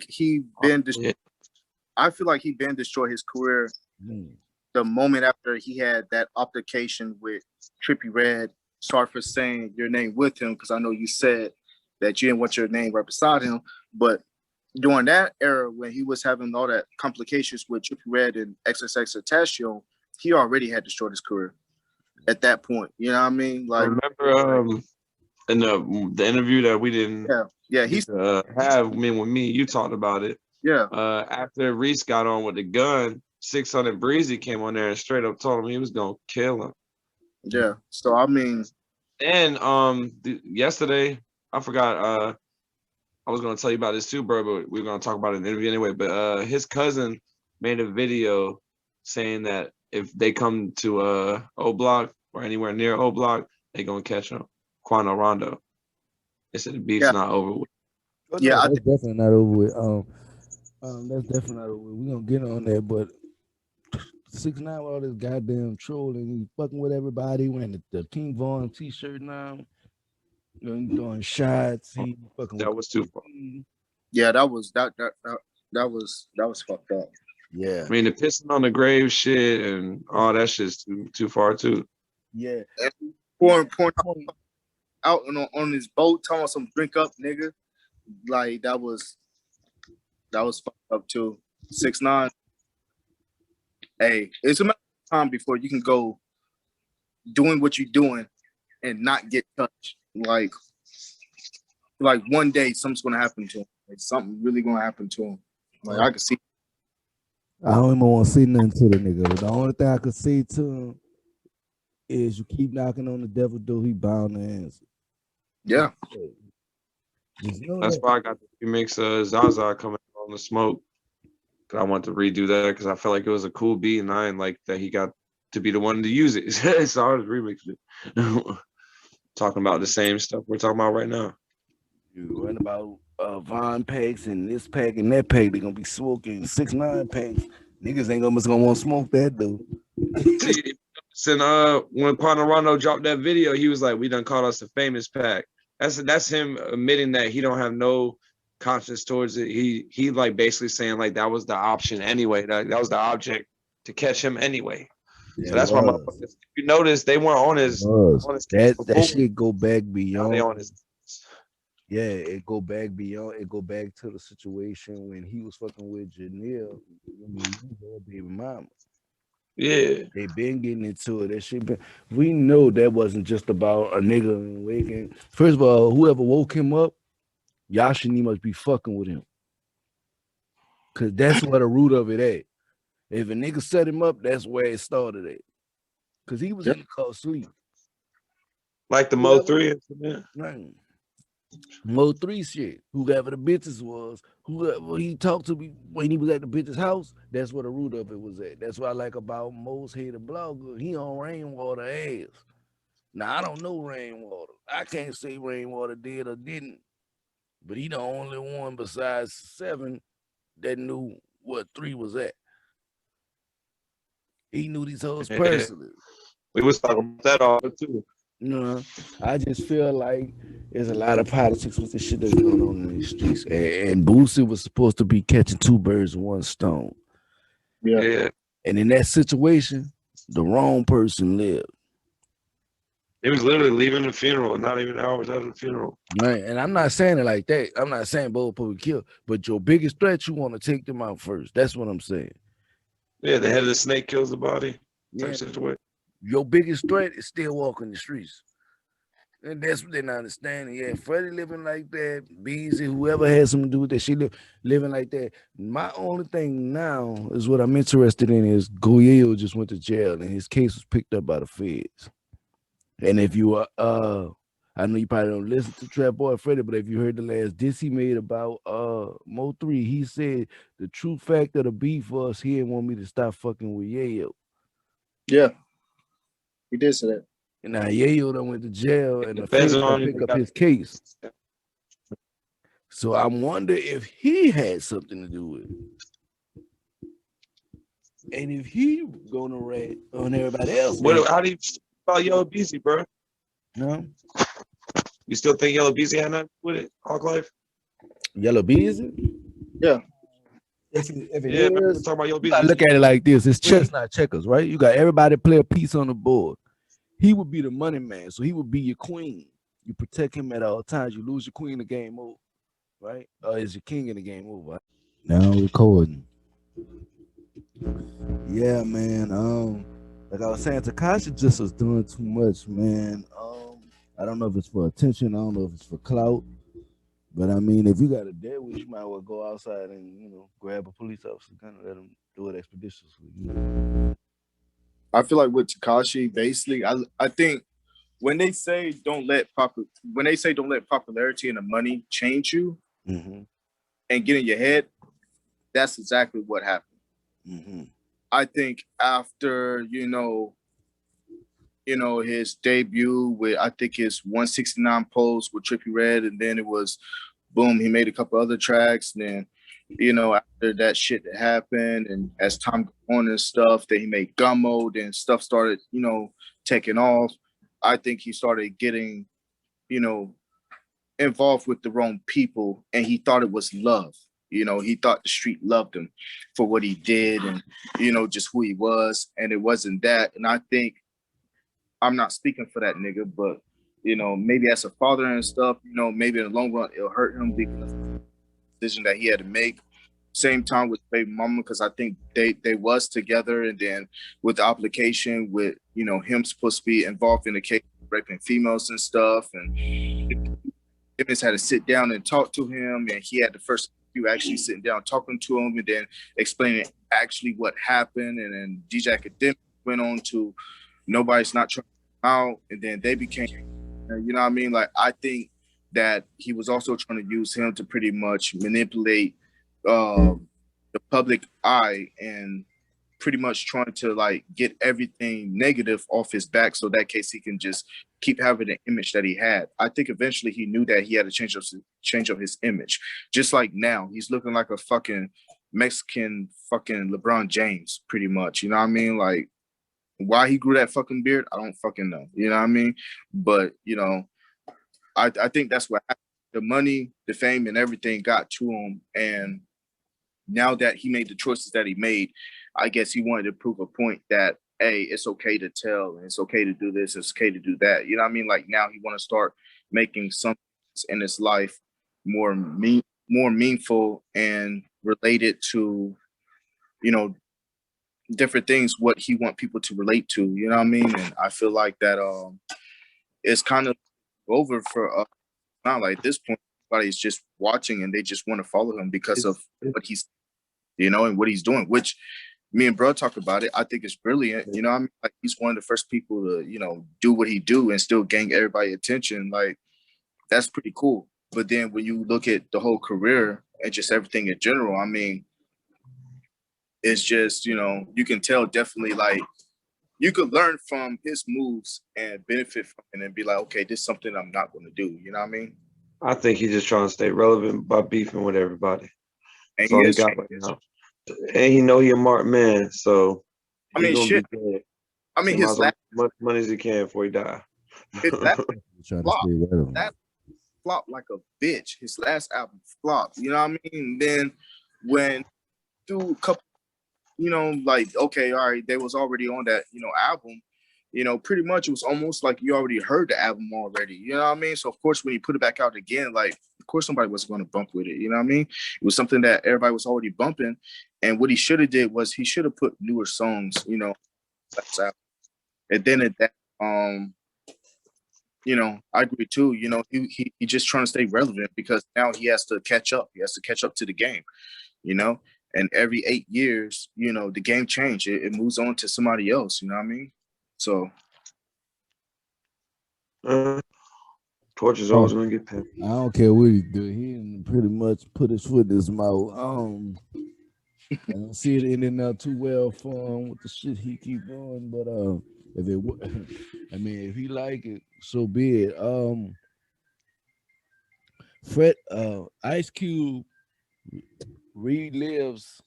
feel like he been destroyed his career the moment after he had that altercation with Trippie Redd. Sorry for saying your name with him because I know you said that you didn't want your name right beside him, but during that era when he was having all that complications with Trippie Redd and XXXTentacion, he already had destroyed his career at that point. You know what I mean? Like, remember in the interview that we didn't he's have with me, you talked about it. Yeah. After Reese got on with the gun, 600 Breezy came on there and straight up told him he was gonna kill him. Yeah. So I mean, and yesterday I forgot. I was gonna tell you about this too, bro, but we are gonna talk about it in the interview anyway. But his cousin made a video saying that if they come to O Block or anywhere near O Block, they gonna catch him. Quando Rondo. They said the beef's not over with. Yeah, that's definitely not over with. That's definitely not over with. We're gonna get on that, but 6ix9ine with all this goddamn trolling, he fucking with everybody, wearing the King Von t-shirt now. He doing shots. He fucking. That was too far. Yeah, that was fucked up. Yeah. I mean, the pissing on the grave shit and all that shit's too far too. Yeah. Pouring out on his boat, telling some drink up, nigga. Like that was fucked up too. 6ix9ine. Hey, it's a matter of time before you can go doing what you're doing and not get touched. Like one day something's gonna happen to him. Like something really gonna happen to him. Like I can see. I don't even want to say nothing to the nigga. The only thing I could say to him is you keep knocking on the devil door, he bound to answer. Yeah. That's why I got the remix Zaza coming on the smoke. 'Cause I wanted to redo that because I felt like it was a cool beat, and I didn't like that he got to be the one to use it. So I just remixed it. Talking about the same stuff we're talking about right now. You run about Vine packs and this pack and that pack. They're gonna be smoking 6 9 packs. Niggas ain't gonna want to smoke that though. See, and when Panorano dropped that video, he was like, "We done called us a famous pack." That's him admitting that he don't have no conscience towards it. He like basically saying like that was the option anyway. That was the object to catch him anyway. So that's why motherfuckers. If you notice, they weren't on his that before. shit go back Now they on beyond. his. Yeah, it go back beyond. It go back to the situation when he was fucking with Janelle. I mean, her baby mama. Yeah. They been getting into it. That shit been. We know that wasn't just about a nigga waking. First of all, whoever woke him up, y'all shouldn't even must be fucking with him. Cause that's where the root of it at. If a nigga set him up, that's where it started at. Cause he was in the car asleep. Like the Mo 3 incident. Right. Mo 3 shit. Whoever the bitches was, whoever he talked to me when he was at the bitch's house, that's where the root of it was at. That's what I like about Mo's hated blogger. He on Rainwater ass. Now I don't know Rainwater. I can't say Rainwater did or didn't, but he the only one besides 7 that knew what 3 was at. He knew these hoes personally. We was talking about that all too. You know, I just feel like there's a lot of politics with the shit that's going on in these streets. And Boosie was supposed to be catching 2 birds with 1 stone. Yeah. And in that situation, the wrong person lived. He was literally leaving the funeral, not even hours after the funeral. Right. And I'm not saying it like that. I'm not saying both people kill, but your biggest threat, you want to take them out first. That's what I'm saying. Yeah, the head of the snake kills the body. Yeah. Situation. Your biggest threat is still walking the streets. And that's what they're not understanding. Yeah, Freddie living like that, Beezy, whoever has something to do with that, she living like that. My only thing now is what I'm interested in is Goyeo just went to jail and his case was picked up by the feds. And if you I know you probably don't listen to Trap Boy Freddie, but if you heard the last diss he made about Mo 3, he said the true fact of the beef was he didn't want me to stop fucking with Yayo. Yeah. He did say that. And now Yayo done went to jail and the Depends feds on pick up his case. So I wonder if he had something to do with it. And if he gonna rat on everybody else. How do you feel about Yellow Beezy, bro? No? You still think Yellow Beezy had nothing with it, Hawklyfe? Yellow Beezy? Yeah. If it Yeah, man, we're is, talking about Yellow you Beezy. gotta look at it like this. It's chess, not checkers, right? You got everybody play a piece on the board. He would be the money man, so he would be your queen. You protect him at all times. You lose your queen, the game over, right? Is your king in the game over? Now recording. Yeah, man. Like I was saying, Tekashi just was doing too much, man. I don't know if it's for attention. I don't know if it's for clout. But I mean, if you got a dead wish, you might well go outside and grab a police officer gun and let them do it expeditiously. I feel like with Tekashi, basically, I think when they say don't let popularity and the money change you and get in your head, that's exactly what happened. I think after his debut with I think his 169 Post with Trippie Redd, and then it was boom, he made a couple other tracks, and then after that shit that happened, and as time goes on and stuff, then he made Gummo, then stuff started taking off. I think he started getting involved with the wrong people, and he thought it was love. He thought the street loved him for what he did and just who he was, and it wasn't that. And I think, I'm not speaking for that nigga, but maybe as a father and stuff, maybe in the long run it'll hurt him because of the decision that he had to make. Same time with baby mama, because I think they was together, and then with the application with him supposed to be involved in the case of raping females and stuff, and Gibbons had to sit down and talk to him, and he had the first few actually sitting down talking to him, and then explaining actually what happened, and then DJ Academic went on to nobody's not trying out, and then they became, what I mean? Like, I think that he was also trying to use him to pretty much manipulate the the public eye and pretty much trying to like get everything negative off his back so that case he can just keep having the image that he had. I think eventually he knew that he had to change up his image. Just like now, he's looking like a fucking Mexican fucking LeBron James, pretty much. You know what I mean? Like, why he grew that fucking beard, I don't fucking know. You know what I mean? But, you know, I think that's what happened. The money, the fame, and everything got to him. And now that he made the choices that he made, I guess he wanted to prove a point that, hey, it's okay to tell, and it's okay to do this, it's okay to do that. You know what I mean? Like now he want to start making something in his life more meaningful and related to, you know, different things, what he want people to relate to. You know what I mean? And I feel like that it's kind of over for now. Like at this point, everybody's just watching and they just want to follow him because of what he's, you know, and what he's doing, which me and bro talk about it. I think it's brilliant. You know what I mean? Like he's one of the first people to, you know, do what he do and still gain everybody attention. Like that's pretty cool. But then when you look at the whole career and just everything in general, I mean, it's just, you know, you can tell definitely like you could learn from his moves and benefit from it and be like, okay, this is something I'm not going to do. You know what I mean? I think he's just trying to stay relevant by beefing with everybody. That's all he got right now. And he know he a marked man, so I mean, shit. I mean, his last as much money as he can before he die. His last flop, that flopped like a bitch. His last album flopped. You know what I mean? Then when through a couple, you know, like okay, all right, they was already on that, you know, album. You know, pretty much it was almost like you already heard the album already. You know what I mean? So of course, when you put it back out again, like of course somebody was going to bump with it. You know what I mean? It was something that everybody was already bumping. And what he should have did was he should have put newer songs, you know, and then at that, you know, I agree too. You know, he just trying to stay relevant because now he has to catch up. He has to catch up to the game, you know. And every 8 years, you know, the game changed. It moves on to somebody else. You know what I mean? So, Torch is always going to get paid. I don't care what he do. He pretty much put his foot in his mouth. I don't see it ending up too well for him with the shit he keep doing. But if it, I mean, if he like it, so be it. Ice Cube relives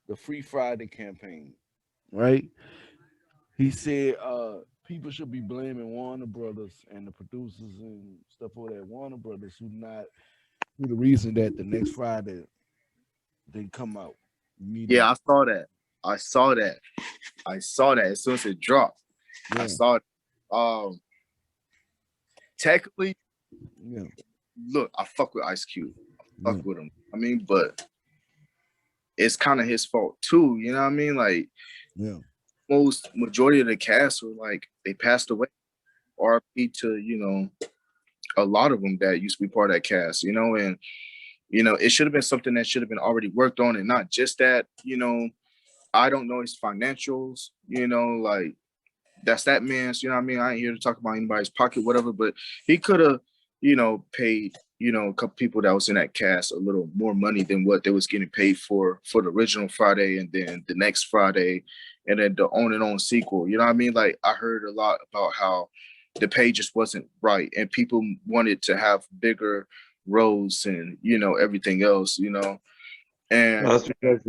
the Free Friday campaign, right? He said people should be blaming Warner Brothers and the producers and stuff for that. Warner Brothers who the reason that the next Friday didn't come out. Yeah, I saw that. I saw that as soon as it dropped. Yeah. I saw it. Technically, yeah. Look, I fuck with Ice Cube. I fuck with him. I mean, but it's kind of his fault too. You know what I mean? Like, yeah. Majority of the cast were like they passed away. RP to, you know, a lot of them that used to be part of that cast, you know, and you know, it should have been something that should have been already worked on, and not just that, you know, I don't know his financials, you know, like that's that man's, you know what I mean? I ain't here to talk about anybody's pocket, whatever, but he could have, you know, paid, you know, a couple people that was in that cast a little more money than what they was getting paid for the original Friday and then the next Friday and then the on and on sequel. You know what I mean? Like I heard a lot about how the pay just wasn't right and people wanted to have bigger roles and, you know, everything else, you know. And that's because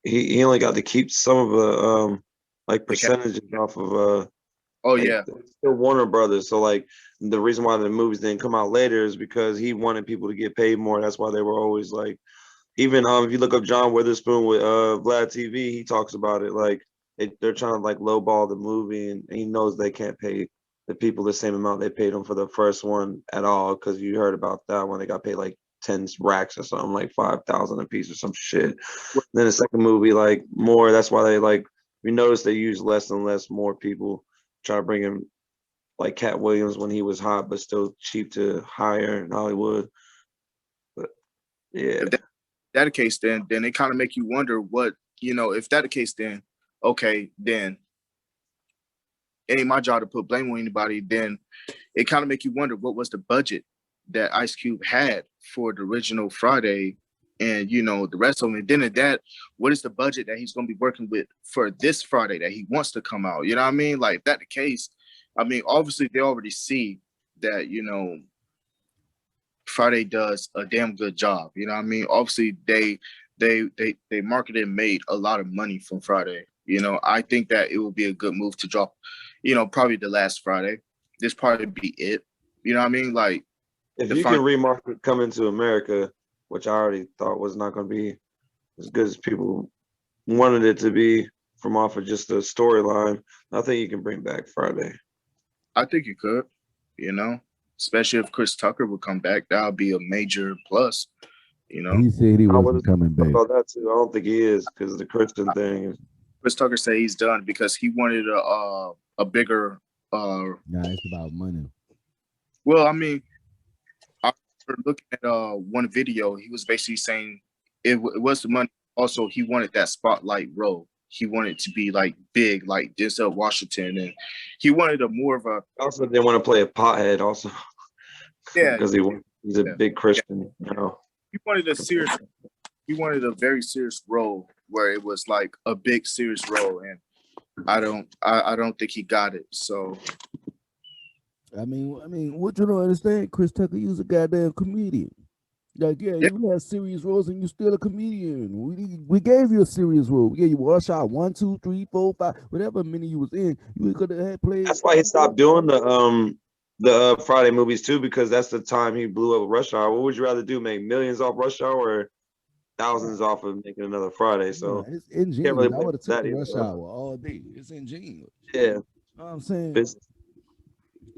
he only got to keep some of the like percentages off of oh yeah, still Warner Brothers. So like the reason why the movies didn't come out later is because he wanted people to get paid more. That's why they were always like, even if you look up John Witherspoon with Vlad TV, he talks about it. Like they're trying to like lowball the movie, and he knows they can't pay the people the same amount they paid them for the first one at all. Because you heard about that when they got paid like 10 racks or something, like 5,000 a piece or some shit. Then the second movie, like more. That's why they like, we noticed they use less and less more people. Try to bring him like Cat Williams when he was hot, but still cheap to hire in Hollywood. But yeah, if that the case, then it kind of make you wonder what, you know, if that the case, then okay, then it ain't my job to put blame on anybody. Then it kind of make you wonder what was the budget that Ice Cube had for the original Friday and you know the rest of them. And then at that, what is the budget that he's going to be working with for this Friday that he wants to come out? You know what I mean? Like if that the case, I mean, obviously they already see that, you know, Friday does a damn good job. You know what I mean? Obviously they marketed and made a lot of money from Friday. You know, I think that it would be a good move to drop, you know, probably the last Friday. This probably be it. You know what I mean? Like If the you can final. remarket Coming to America, which I already thought was not going to be as good as people wanted it to be from off of just the storyline, I think you can bring back Friday. I think you could, you know, especially if Chris Tucker would come back, that would be a major plus, you know. He said he I would wasn't coming back. about that too. I don't think he is because of the Christian thing. Chris Tucker said he's done because he wanted a bigger Nah, it's about money. well, I mean, I remember looking at one video, he was basically saying it was the money. Also, he wanted that spotlight role. He wanted to be like big, like Denzel Washington, and he wanted a more of a Also, they want to play a pothead also yeah, because he's a yeah, big yeah. Christian. You know, He wanted a serious. He wanted a very serious role where it was like a big serious role, and I don't think he got it. So I mean, what you don't understand, Chris Tucker, you was a goddamn comedian. Like, yeah, yeah, you have serious roles and you still a comedian. We gave you a serious role. We gave you one shot, 1, 2, 3, 4, 5, whatever many you was in. You could have had played. that's why he stopped doing the Friday movies too, because that's the time he blew up Rush Hour. What would you rather do? Make millions off Rush Hour or thousands off of making another Friday? Yeah, So it's can't really ingenious. I blame would have took that the either. rush hour all day. It's ingenious. Yeah, You know what I'm saying? business.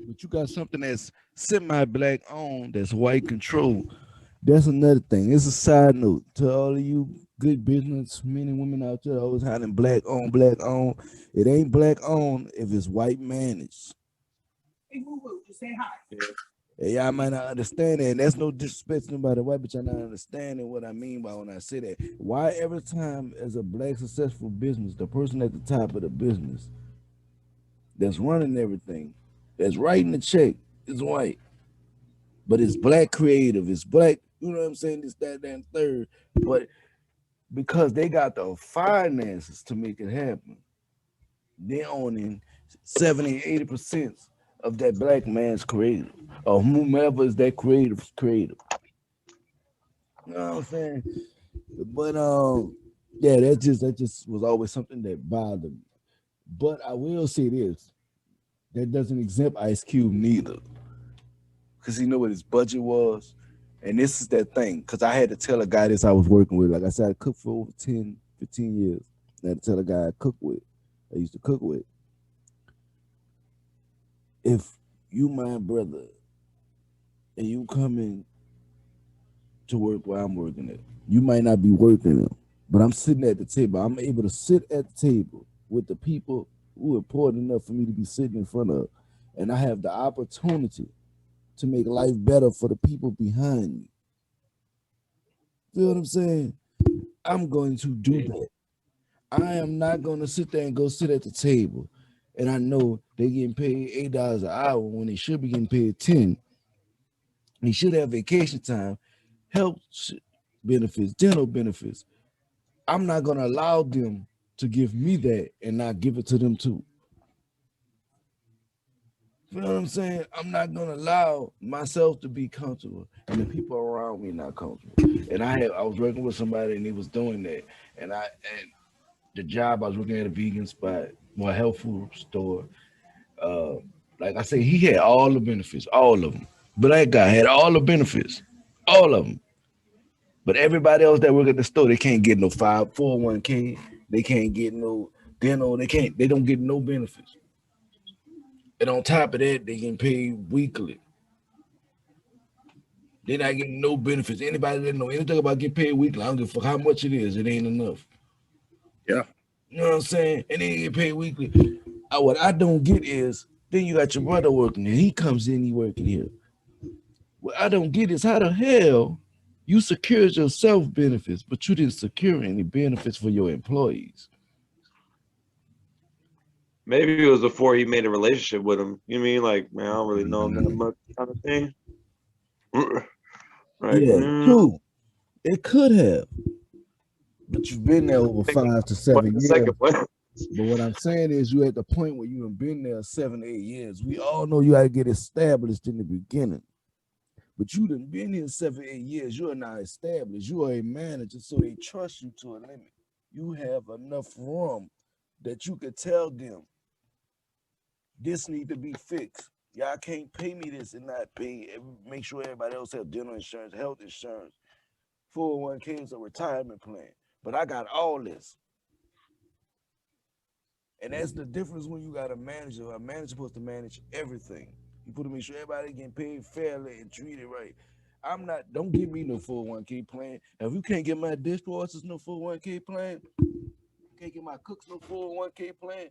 But you got something that's semi-black owned, that's white controlled. That's another thing. It's a side note to all of you good business men and women out there always having black owned, black owned. It ain't black owned if it's white managed. Hey, woo-woo, just say hi. Yeah. And y'all might not understand that. And that's no disrespect to nobody white, but y'all not understanding what I mean by when I say that. Why every time as a black successful business, the person at the top of the business that's running everything, that's writing the check, is white. But it's black creative, it's black, you know what I'm saying? This, that, and third. But because they got the finances to make it happen, they owning 70, 80% of that black man's creative, or whomever is that creative's creative. You know what I'm saying? But yeah, that just was always something that bothered me. But I will say this: that doesn't exempt Ice Cube neither, because he knew what his budget was. And this is that thing, because I had to tell a guy this I was working with. Like I said, I cooked for over 10, 15 years. I had to tell a guy I used to cook with. If you my brother and you coming to work where I'm working at, you might not be working there, but I'm sitting at the table. I'm able to sit at the table with the people who are important enough for me to be sitting in front of. And I have the opportunity to make life better for the people behind me. Feel what I'm saying? I'm going to do that. I am not going to sit there and go sit at the table. And I know they getting paid $8 an hour when they should be getting paid 10. They should have vacation time, health benefits, dental benefits. I'm not going to allow them to give me that and not give it to them too. You know what I'm saying? I'm not gonna allow myself to be comfortable and the people around me not comfortable. And I was working with somebody and he was doing that. And the job I was working at a vegan spot, well, health food store. Uh, like I said, he had all the benefits, all of them. Black guy had all the benefits, all of them. But everybody else that work at the store, they can't get no 401k. They can't get no dental. They don't get no benefits. And on top of that, they getting paid weekly. They're not getting no benefits. Anybody that know anything about getting paid weekly, I don't give a fuck how much it is. It ain't enough. yeah, You know what I'm saying? And they get paid weekly. What I don't get is then you got your brother working and he comes in, he working here. What I don't get is how the hell you secured yourself benefits, but you didn't secure any benefits for your employees. Maybe it was before he made a relationship with him. You mean like, man, I don't really know him that much kind of thing? Right. Yeah, true. It could have, but you've been there over Think 5 to what 7 the years. second one. But what I'm saying is, you at the point where you have been there 7, 8 years. We all know you got to get established in the beginning. But you done been here 7, 8 years. You are now established. You are a manager, so they trust you to a limit. You have enough room that you could tell them this need to be fixed. Y'all can't pay me this and not pay. Make sure everybody else have dental insurance, health insurance, 401k is a retirement plan. But I got all this. And that's the difference when you got a manager. A manager supposed to manage everything. You put to make sure everybody getting paid fairly and treated right. I'm not. Don't give me no 401k plan. If you can't get my dishwashers no 401k plan, can't get my cooks no 401k plan.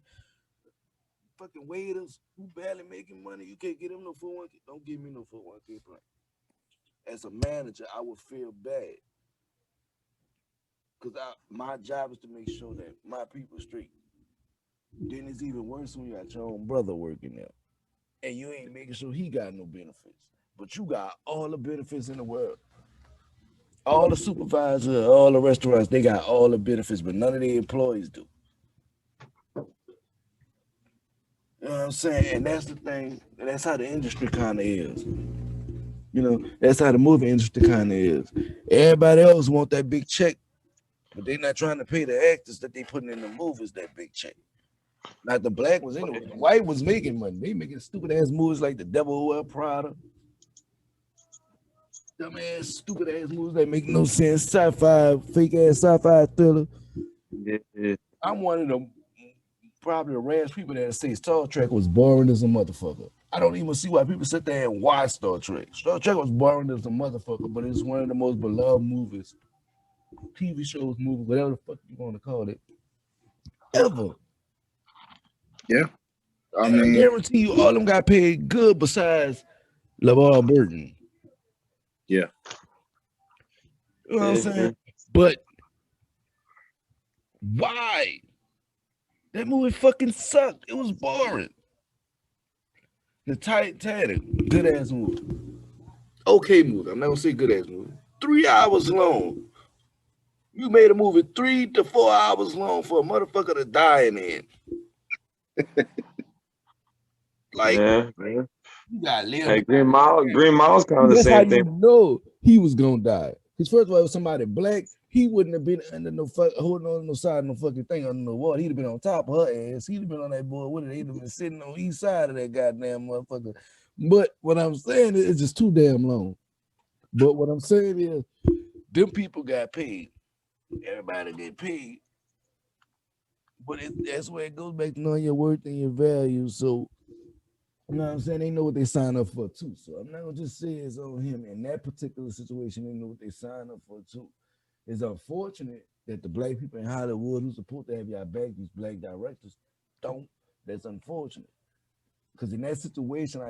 Fucking waiters who barely making money, you can't get them no 401k. Don't give me no 401k plan. As a manager, I would feel bad because my job is to make sure that my people straight. Then it's even worse when you got your own brother working there and you ain't making sure he got no benefits. But you got all the benefits in the world. All the supervisors, all the restaurants, they got all the benefits, but none of the employees do. You know what I'm saying? And that's the thing. That's how the industry kind of is. You know, that's how the movie industry kind of is. Everybody else want that big check, but they not trying to pay the actors that they putting in the movies that big check. Like the black was anyway. The white was making money. They making stupid ass movies like The Devil Who Wear Prada. Dumb ass, stupid ass movies that make no sense. Sci-fi, fake ass sci-fi thriller. Yeah. I'm one of the probably the rarest people that say Star Trek was boring as a motherfucker. I don't even see why people sit there and watch Star Trek. Star Trek was boring as a motherfucker, but it's one of the most beloved movies, TV shows, movies, whatever the fuck you want to call it, ever. Yeah. I And I mean, guarantee you, all of them got paid good besides LeVar Burton. yeah. You know what I'm saying? But why? That movie fucking sucked. It was boring. The Titanic, good ass movie. Okay movie. I'm not gonna say good ass movie. 3 hours long. You made a movie 3 to 4 hours long for a motherfucker to die in the end. Like, Yeah. you gotta live. Hey, Green Mile's kind of the That's how same you thing. know he was gonna die. Because first of all, it was somebody black. He wouldn't have been under no holding on no side of no fucking thing under no wall. He'd have been on top of her ass. He'd have been on that boy with it. He'd have been sitting on each side of that goddamn motherfucker. But what I'm saying is, it's just too damn long. But what I'm saying is, them people got paid. Everybody get paid. But that's where it goes back to knowing your worth and your value. So, you know what I'm saying? They know what they sign up for too. So I'm not gonna just say it's on him. In that particular situation, they know what they sign up for too. It's unfortunate that the black people in Hollywood who's supposed to have your back, these black directors, don't. That's unfortunate. Because in that situation,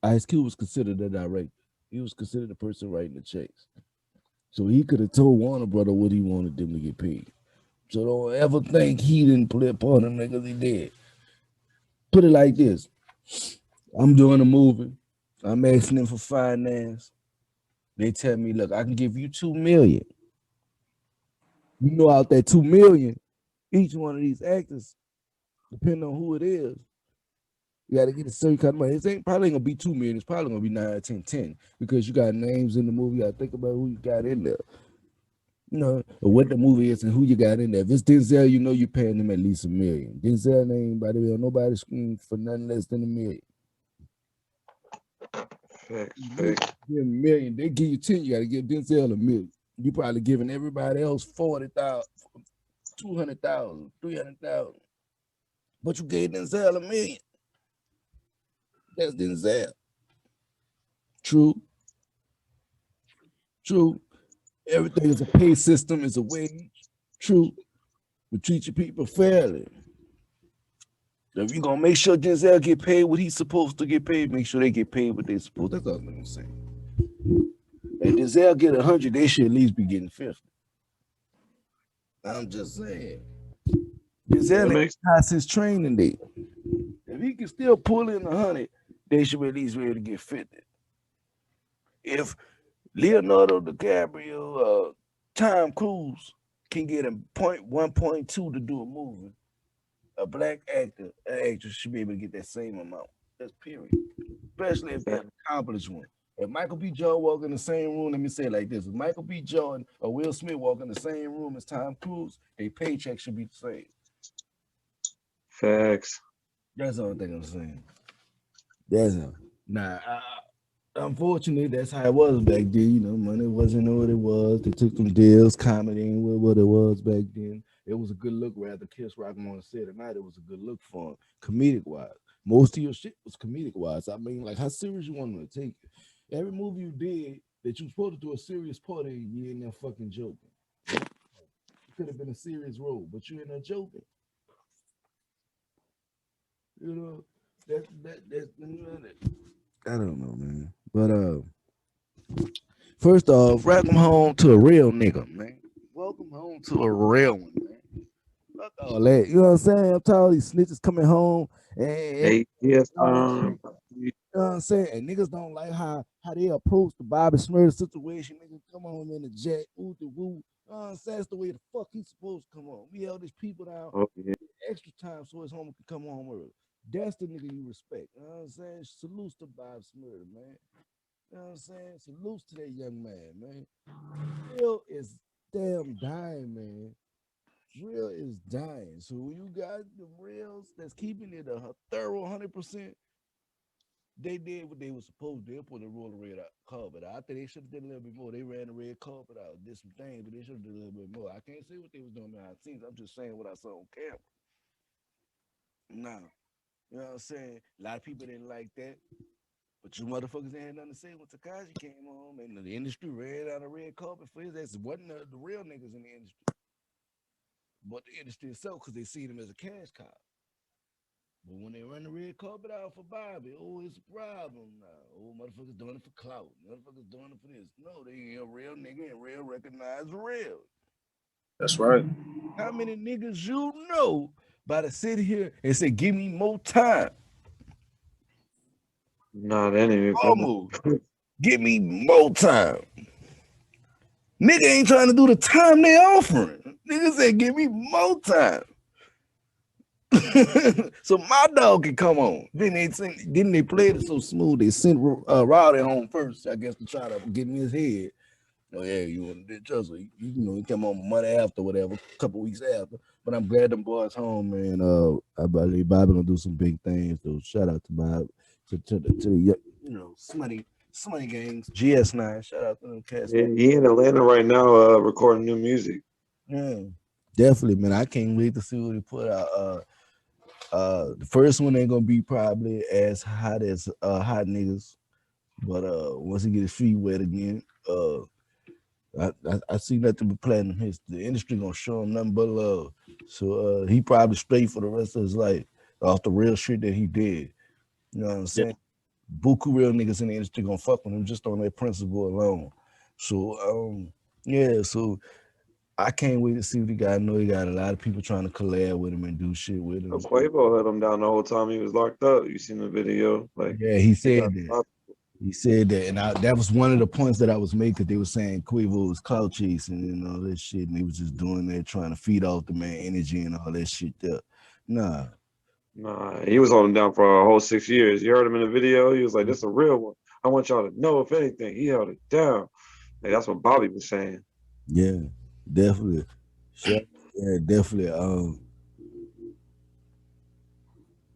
Ice Cube was considered a director. He was considered the person writing the checks. So he could have told Warner Brother what he wanted them to get paid. So don't ever think he didn't play a part in it, because he did. Put it like this. I'm doing a movie. I'm asking them for finance. They tell me, look, I can give you $2 million. You know, out that $2 million, each one of these actors, depending on who it is, you got to get a certain kind of money. It ain't probably gonna be $2 million. It's probably gonna be 9, 10, 10, because you got names in the movie. You got to think about who you got in there. You know, what the movie is and who you got in there. If it's Denzel, you know you're paying them at least $1 million. Denzel ain't by the way, nobody screaming for nothing less than $1 million. Facts. Give $1 million. They give you 10, you gotta give Denzel $1 million. You probably giving everybody else 40,000, 200,000, 300,000. But you gave Denzel $1 million. That's Denzel. True. Everything is a pay system, is a wage. True. But treat your people fairly. If you're gonna make sure Denzel get paid what he's supposed to get paid, make sure they get paid what they're supposed to. That's all I'm gonna say. If Denzel get 100, they should at least be getting 50. I'm just saying. Denzel ain't past his training date. If he can still pull in 100, they should at least be able to get 50. If Leonardo DiCaprio, Tom Cruise can get a 1.2 to do a movie. A black actor, an actress should be able to get that same amount. That's period. Especially if they're an accomplished one. If Michael B. Jordan walk in the same room, let me say it like this: if Michael B. Jordan or Will Smith walk in the same room as Tom Cruise, their paycheck should be the same. Facts. That's the only thing I'm saying. That's all. Nah, unfortunately, that's how it was back then. You know, money wasn't what it was. They took some deals, comedy ain't what it was back then. It was a good look, rather Kiss Rock want to say tonight. It was a good look for him, comedic wise. Most of your shit was comedic wise. I mean, like how serious you wanted to take it. Every movie you did that you supposed to do a serious part in, you in there fucking joking. It could have been a serious role, but you in there joking. You know, that's I don't know, man. But first off, welcome home to a real nigga, man. Welcome home to a real one, man. Fuck all that. You know what I'm saying? I'm tired of these snitches coming home and Hey, yes, all this shit. You know what I'm saying? And niggas don't like how they approach the Bobby Smurder situation. Niggas come on in the jet, ooh the woo. You know what I'm saying? That's the way the fuck he's supposed to come on. We held these people down oh yeah. extra time so his home can come home early. That's the nigga you respect. You know what I'm saying? Salutes to Bob Smurder, man. You know what I'm saying? Salutes to that young man, man. Drill is damn dying, man. Drill is dying. So when you got the reals that's keeping it a thorough 100%, they did what they were supposed to. They put the roller red carpet out. I think they should have did a little bit more. They ran the red carpet out, did some things, but they should have did a little bit more. I can't say what they was doing behind the scenes. I'm just saying what I saw on camera. Now, you know what I'm saying? A lot of people didn't like that. But you motherfuckers ain't had nothing to say when Takashi came home and the industry ran out of red carpet for his ass. It wasn't the real niggas in the industry, but the industry itself because they see them as a cash cow. But when they run the red carpet out for Bobby, oh, it's a problem now. Oh, motherfuckers doing it for clout. Motherfuckers doing it for this. No, they ain't a real nigga and real recognize real. That's right. How many niggas you know by to sit here and say, give me more time? Nah, that ain't even. Almost. Give me more time. Nigga ain't trying to do the time they offering. Nigga said, give me more time. So my dog can come on. Didn't they play it so smooth? They sent Rowdy home first, I guess, to try to get in his head. Oh yeah, you want to just you know he come home a month after, whatever, a couple weeks after. But I'm glad them boys home, man. I believe Bobby gonna do some big things. So shout out to Bob, to the you know smutty gangs, GS9. Shout out to them cats. Yeah, he in Atlanta right now, recording new music. Yeah, definitely, man. I can't wait to see what he put out. The first one ain't gonna be probably as hot as hot niggas, but once he get his feet wet again, I see nothing but platinum hits. The industry gonna show him nothing but love. So he probably straight for the rest of his life off the real shit that he did. You know what I'm saying? Buku real niggas in the industry gonna fuck with him just on that principle alone. So yeah, so I can't wait to see what he got. I know he got a lot of people trying to collab with him and do shit with him. Quavo held him down the whole time he was locked up. You seen the video? Like, yeah, he said that. He said that, and that was one of the points that I was making. Because they were saying Quavo was clout chasing and all that shit, and he was just doing that, trying to feed off the man energy and all that shit. There, nah, he was holding down for a whole 6 years. You heard him in the video. He was like, "This is a real one. I want y'all to know. If anything, he held it down." Like that's what Bobby was saying. Yeah, definitely. Sure. Yeah, definitely.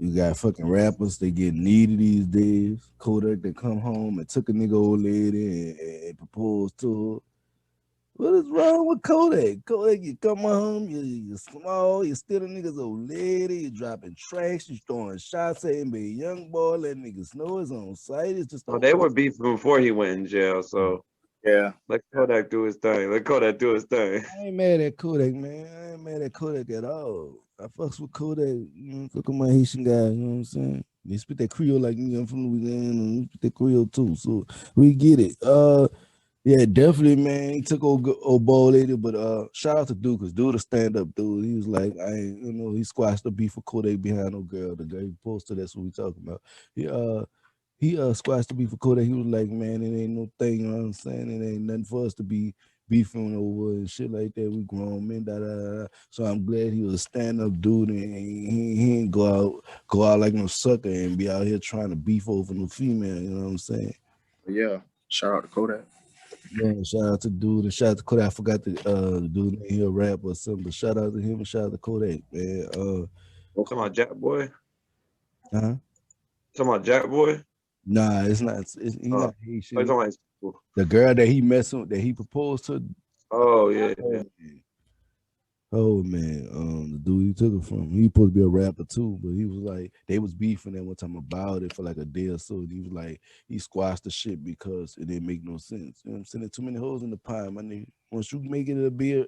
You got fucking rappers, they get needy these days. Kodak that come home and took a nigga old lady and proposed to her. What is wrong with Kodak? Kodak, you come home, you're small, you still a nigga's old lady, you dropping tracks, you throwing shots at him, be a young boy, let niggas know it's on site. It's just They were beefing before he went in jail, so Yeah. let Kodak do his thing. Let Kodak do his thing. I ain't mad at Kodak, man. I ain't mad at Kodak at all. I fucks with Kodak, you know, fuck with my Haitian guy, you know what I'm saying? They spit that Creole like me, I'm from Louisiana, and we spit that Creole too, so we get it. Yeah, definitely, man. He took old ball lady, but shout out to Dude, cause Dude a stand-up dude. He was like, I ain't, he squashed the beef for Kodak behind no girl. The guy he posted, that's what we talking about. he squashed the beef for Kodak. He was like, man, it ain't no thing, you know what I'm saying? It ain't nothing for us to be beefing over and shit like that. We grown men, da da da. So I'm glad he was a stand-up dude and he ain't go out like no sucker and be out here trying to beef over no female, you know what I'm saying? Yeah. Shout out to Kodak. Man, shout out to dude and shout out to Kodak. I forgot the dude name, he a rap or something, but shout out to him and shout out to Kodak, man. Talking about Jack Boy. Uh-huh. Talking about Jack Boy. Nah, it's not. He's not Oh, Haitian. talking about The girl that he messed with, that he proposed to. oh yeah. Oh man, the dude he took it from, he supposed to be a rapper too, but he was like, they was beefing that one time about it for like a day or so. And he was like, he squashed the shit because it didn't make no sense. You know what I'm saying? There's too many holes in the pie, my nigga. Once you make it a beer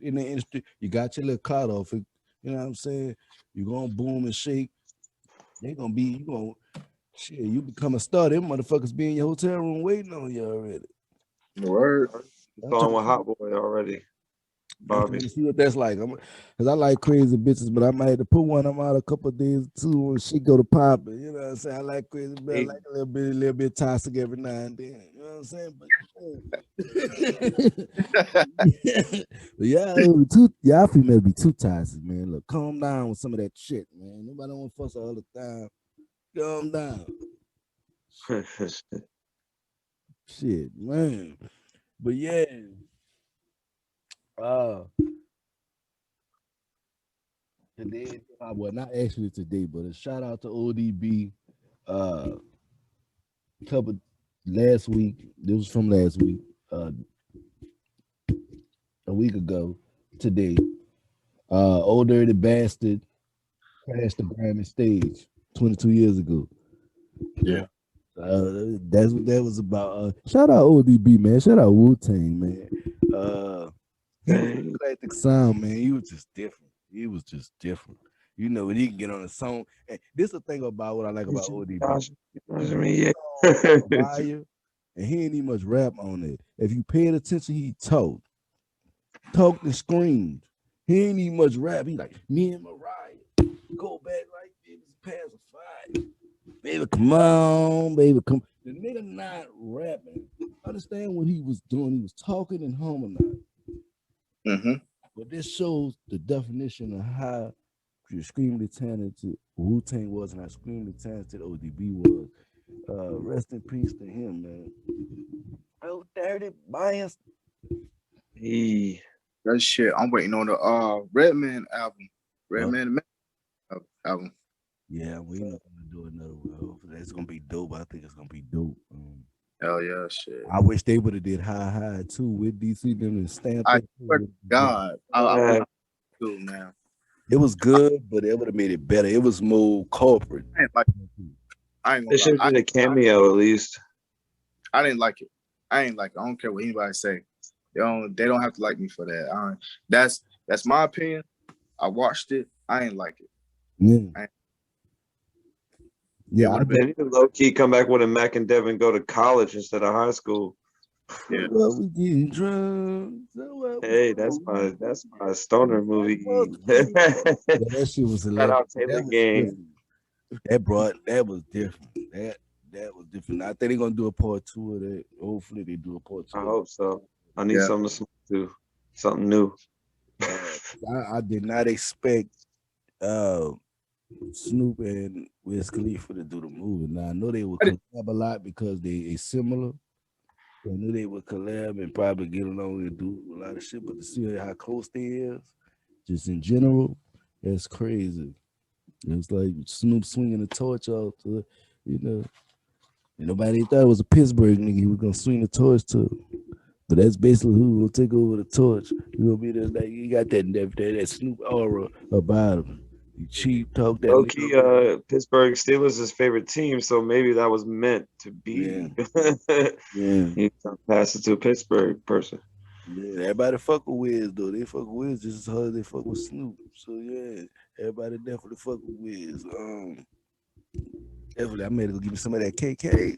in the industry, you got your little clout off it. You know what I'm saying? You're gonna boom and shake. They gonna be, you gonna shit, you become a star. Them motherfuckers be in your hotel room waiting on you already. Word. Song with Hot Boy already. I'm trying Bobby. to see what that's like. Cause I like crazy bitches, but I might have to put one of them out a couple of days too when she go to popping. You know what I'm saying? I like crazy, but I like a little bit toxic every now and then. You know what I'm saying? But y'all females be too toxic, man. Look, calm down with some of that shit, man. Nobody want to fuss all the time. Calm down. Shit, man. But yeah. Today, well, not actually today, but a shout out to ODB. Couple last week. This was from last week. A week ago today. Old Dirty Bastard crashed the Grammy stage 22 years ago. Yeah. That's what that was about. Shout out ODB, man. Shout out Wu-Tang, man. He was a classic sound, man. He was just different. He was just different. You know, when he can get on a song. And this is the thing about what I like about ODB. Fire, and he ain't even much rap on it. If you paid attention, he talked and screamed. He ain't even much rap. He like, me and Mariah go back like this, past a fight. Baby, come on, baby, come. The nigga not rapping. Understand what he was doing. He was talking and harmonizing. Mm-hmm. But this shows the definition of how extremely talented Wu-Tang was and how extremely talented ODB was. Rest in peace to him, man. Oh, dirty bias. That shit. I'm waiting on the Redman album. Redman album. Yeah, we not gonna do another one. Hopefully it's gonna be dope. I think it's gonna be dope. Hell yeah, shit. I wish they would have did high too with DC them and stamped I it. swear to God, I do, man. It was good, but it would have made it better. It was more corporate. I ain't They should have did a cameo at least. I didn't like it. I ain't like it. I don't care what anybody say. They don't have to like me for that. That's my opinion. I watched it. I ain't like it. Yeah. Yeah, they need to low key come back with a Mac and Devin go to college instead of high school. Yeah. Well, we getting drugs. Hey, that's my stoner movie. That shit was hilarious. That was different. That was different. I think they're gonna do a part 2 of that. Hopefully they do a part 2. I hope so. I need something to smoke to, something new. I did not expect Snoop and Wiz Khalifa to do the movie. Now I know they would collab a lot because they similar. I knew they would collab and probably get along and do a lot of shit, but to see how close they is, just in general, that's crazy. It's like Snoop swinging the torch out to, you know, and nobody thought it was a Pittsburgh nigga he was gonna swing the torch to. But that's basically who will take over the torch. You gonna be there like you got that Snoop aura about him. You cheap talk that. Low key, Pittsburgh Steelers is his favorite team, so maybe that was meant to be. Yeah. You pass it to a Pittsburgh person. Yeah, everybody fuck with Wiz though. They fuck with Wiz just as hard as they fuck with Snoop. So yeah, everybody definitely fuck with Wiz. Definitely, I made it go give me some of that KK.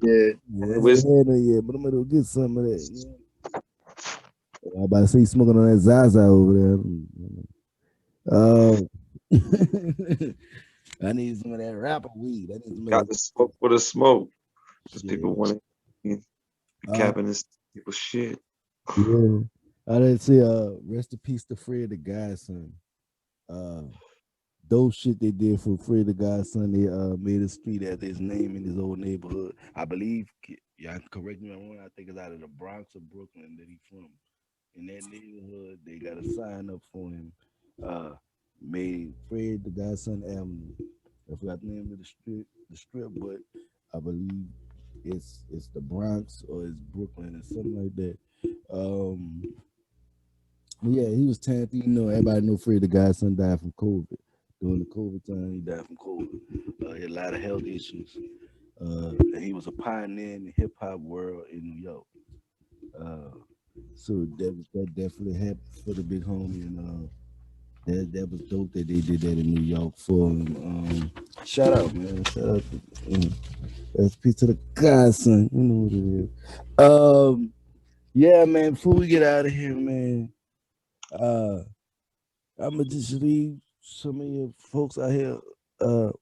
Yeah, but I'm gonna go get some of that. Yeah. I'm about to say smoking on that Zaza over there. I need some of that rapper weed. I need some of Got that. the smoke for the smoke. Because Yeah. people want to Uh, capping this people's shit. yeah. I didn't say rest in peace to Fred the Godson. Uh those shit they did for Fred the Godson, they made a street after his name in his old neighborhood. I believe, yeah, correct me if I'm wrong, I think it's out of the Bronx or Brooklyn that he from. In that neighborhood, they got a sign up for him. Made Fred the Godson Avenue. I forgot the name of the strip, but I believe it's the Bronx or it's Brooklyn or something like that. Um, yeah, he was talented. You know, everybody know Fred the Godson died from COVID. During the COVID time, he died from COVID. He had a lot of health issues. And he was a pioneer in the hip hop world in New York. Uh, so that definitely happened for the big homie, and that was dope that they did that in New York for him. Shout out, man! Shout out to that's peace to the godson. You know what it is. Yeah, man. Before we get out of here, man, uh, I'ma just leave some of your folks out here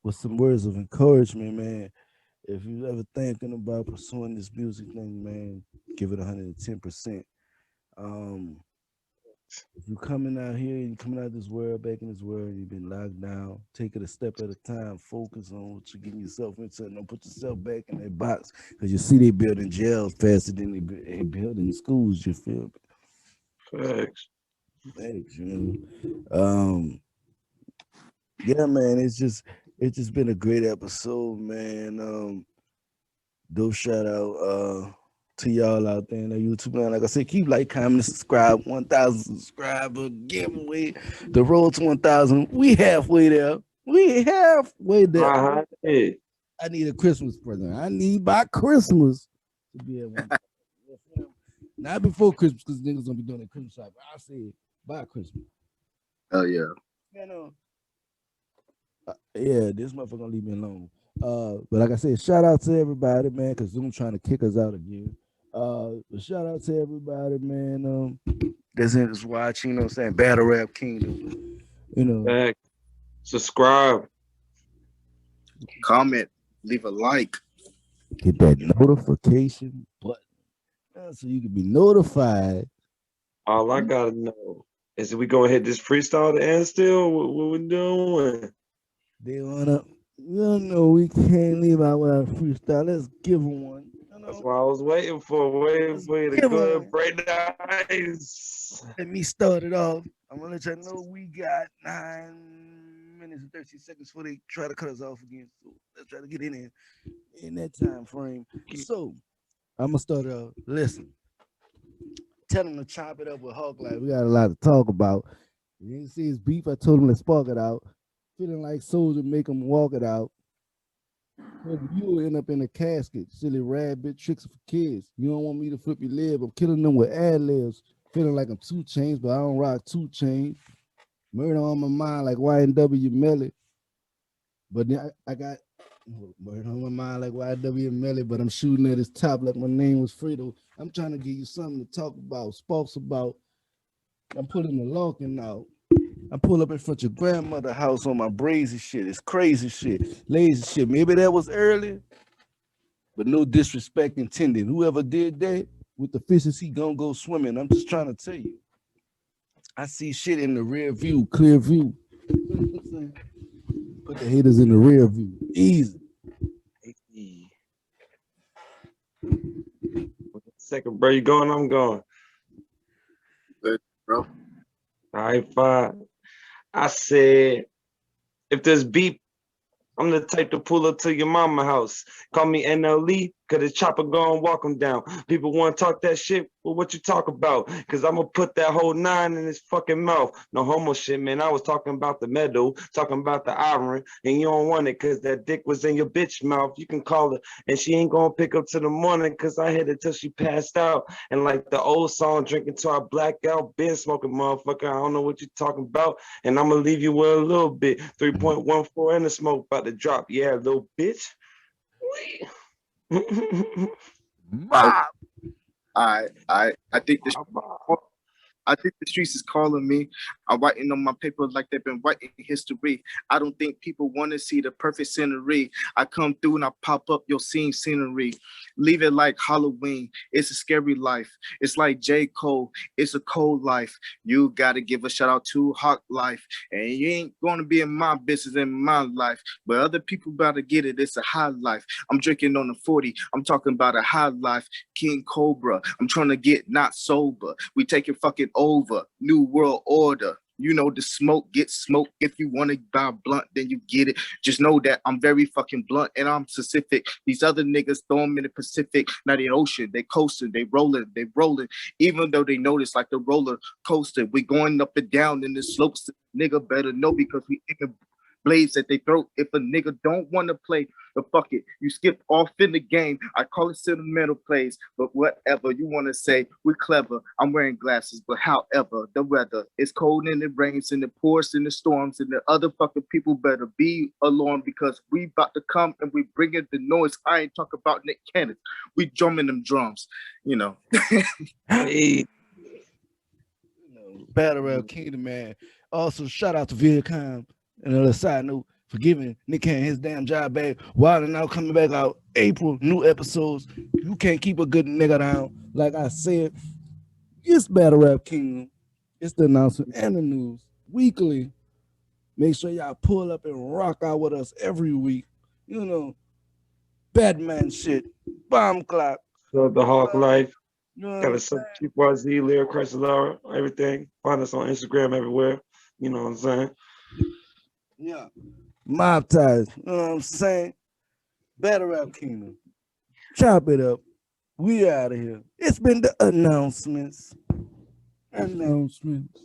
with some words of encouragement, man. If you ever thinking about pursuing this music thing, man, give it 110%. Um, if you're coming out here and you're coming out this world, back in this world, you've been locked down, take it a step at a time, focus on what you're getting yourself into. Don't put yourself back in that box because you see they building jails faster than they building schools, you feel me? Facts. Thanks, you know. Yeah, man, it's just been a great episode, man. Do shout out to y'all out there in the YouTube land. Like I said, keep like, comment, subscribe. 1,000 subscriber giveaway. The road to 1,000. We halfway there. We halfway there. Hey, I need a Christmas present. I need by Christmas to be at 1,000. Not before Christmas, because niggas gonna be doing their Christmas shop. I said by Christmas. Hell yeah. You know. Yeah, this motherfucker gonna leave me alone. But like I said, shout out to everybody, man, because Zoom trying to kick us out again. But shout out to everybody, man. That's in this watching, you know what I'm saying? Battle Rap Kingdom. You know, facts. Subscribe. Comment, leave a like. hit that notification button so you can be notified. All I gotta know is we gonna hit this freestyle to end still? What we doing? They wanna, you know, we can't leave out without a freestyle. Let's give them one. You That's know, what I was waiting let's for you to give go them and one. break the ice. Let me start it off. I'm gonna let y'all know we got 9 minutes and 13 seconds before they try to cut us off again. So let's try to get in that time frame. So I'm gonna start off. Listen, tell them to chop it up with Hawklyfe. We got a lot to talk about. You didn't see his beef. I told him to spark it out. Feeling like Soldier, make him walk it out. You will end up in a casket. Silly rabbit tricks for kids. You don't want me to flip your lid. I'm killing them with ad libs. Feeling like I'm 2 Chainz, but I don't rock 2 Chainz. Murder on my mind like YNW Melly. But then I got murder on my mind like YNW Melly, but I'm shooting at his top like my name was Fredo. I'm trying to give you something to talk about, sparks about. I'm putting the locking out. I pull up in front of your grandmother house on my brazy shit. It's crazy shit, lazy shit. Maybe that was early, but no disrespect intended. Whoever did that with the fishes, he gonna go swimming. I'm just trying to tell you. I see shit in the rear view, clear view. Put the haters in the rear view. Easy. Hey. Second, bro, you going? I'm going. Good, bro. All right, fine. I said, if there's beep, I'm the type to pull up to your mama house. Call me NLE, cause the chopper gonna walk him down. People wanna talk that shit, well, what you talk about? Cause I'm gonna put that whole 9 in his fucking mouth. No homo shit, man. I was talking about the meadow, talking about the iron, and you don't want it cause that dick was in your bitch mouth. You can call her, and she ain't gonna pick up till the morning cause I hit it till she passed out. And like the old song, drinking till I black out, been smoking, motherfucker. I don't know what you talking about, and I'm gonna leave you with a little bit. 3.14 in the smoke, about to drop. Yeah, little bitch. Bob. I think the streets is calling me. I'm writing on my paper like they've been writing history. I don't think people want to see the perfect scenery. I come through and I pop up your scenery. Leave it like Halloween. It's a scary life. It's like J. Cole. It's a cold life. You gotta give a shout out to Hawklyfe. And you ain't gonna be in my business in my life. But other people about to get it. It's a high life. I'm drinking on the 40. I'm talking about a high life. King Cobra. I'm trying to get not sober. We taking fucking over. New world order. You know, the smoke gets smoked. If you want to buy blunt, then you get it. Just know that I'm very fucking blunt and I'm specific. These other niggas throw them in the Pacific, not the ocean. They coasting, they rolling. Even though they notice like the roller coaster, we going up and down in the slopes. Nigga better know because we in the blades that they throw. If a nigga don't want to play, the fuck it. You skip off in the game. I call it sentimental plays, but whatever you want to say, we're clever. I'm wearing glasses, but however, the weather is cold and it rains and it pours and the storms and the other fucking people better be alarmed because we about to come and we bringing the noise. I ain't talking about Nick Cannon. We drumming them drums, you know. Hey. Battle Rap Kingdom, man. Also, shout out to Viacom. Another side note for giving Nick Cannon his damn job back. Wild and Now coming back out April, new episodes. You can't keep a good nigga down. Like I said, it's Battle Rap Kingdom. It's the announcement and the news weekly. Make sure y'all pull up and rock out with us every week. You know, Batman shit, bomb clock. So the Hawklyfe. You know Got a sub Chief YZ, Lyric Christ Laura, everything. Find us on Instagram everywhere. You know what I'm saying? Yeah. Mob ties. You know what I'm saying? Battle Rap Kingdom. Chop it up. We out of here. It's been the announcements. Announcements.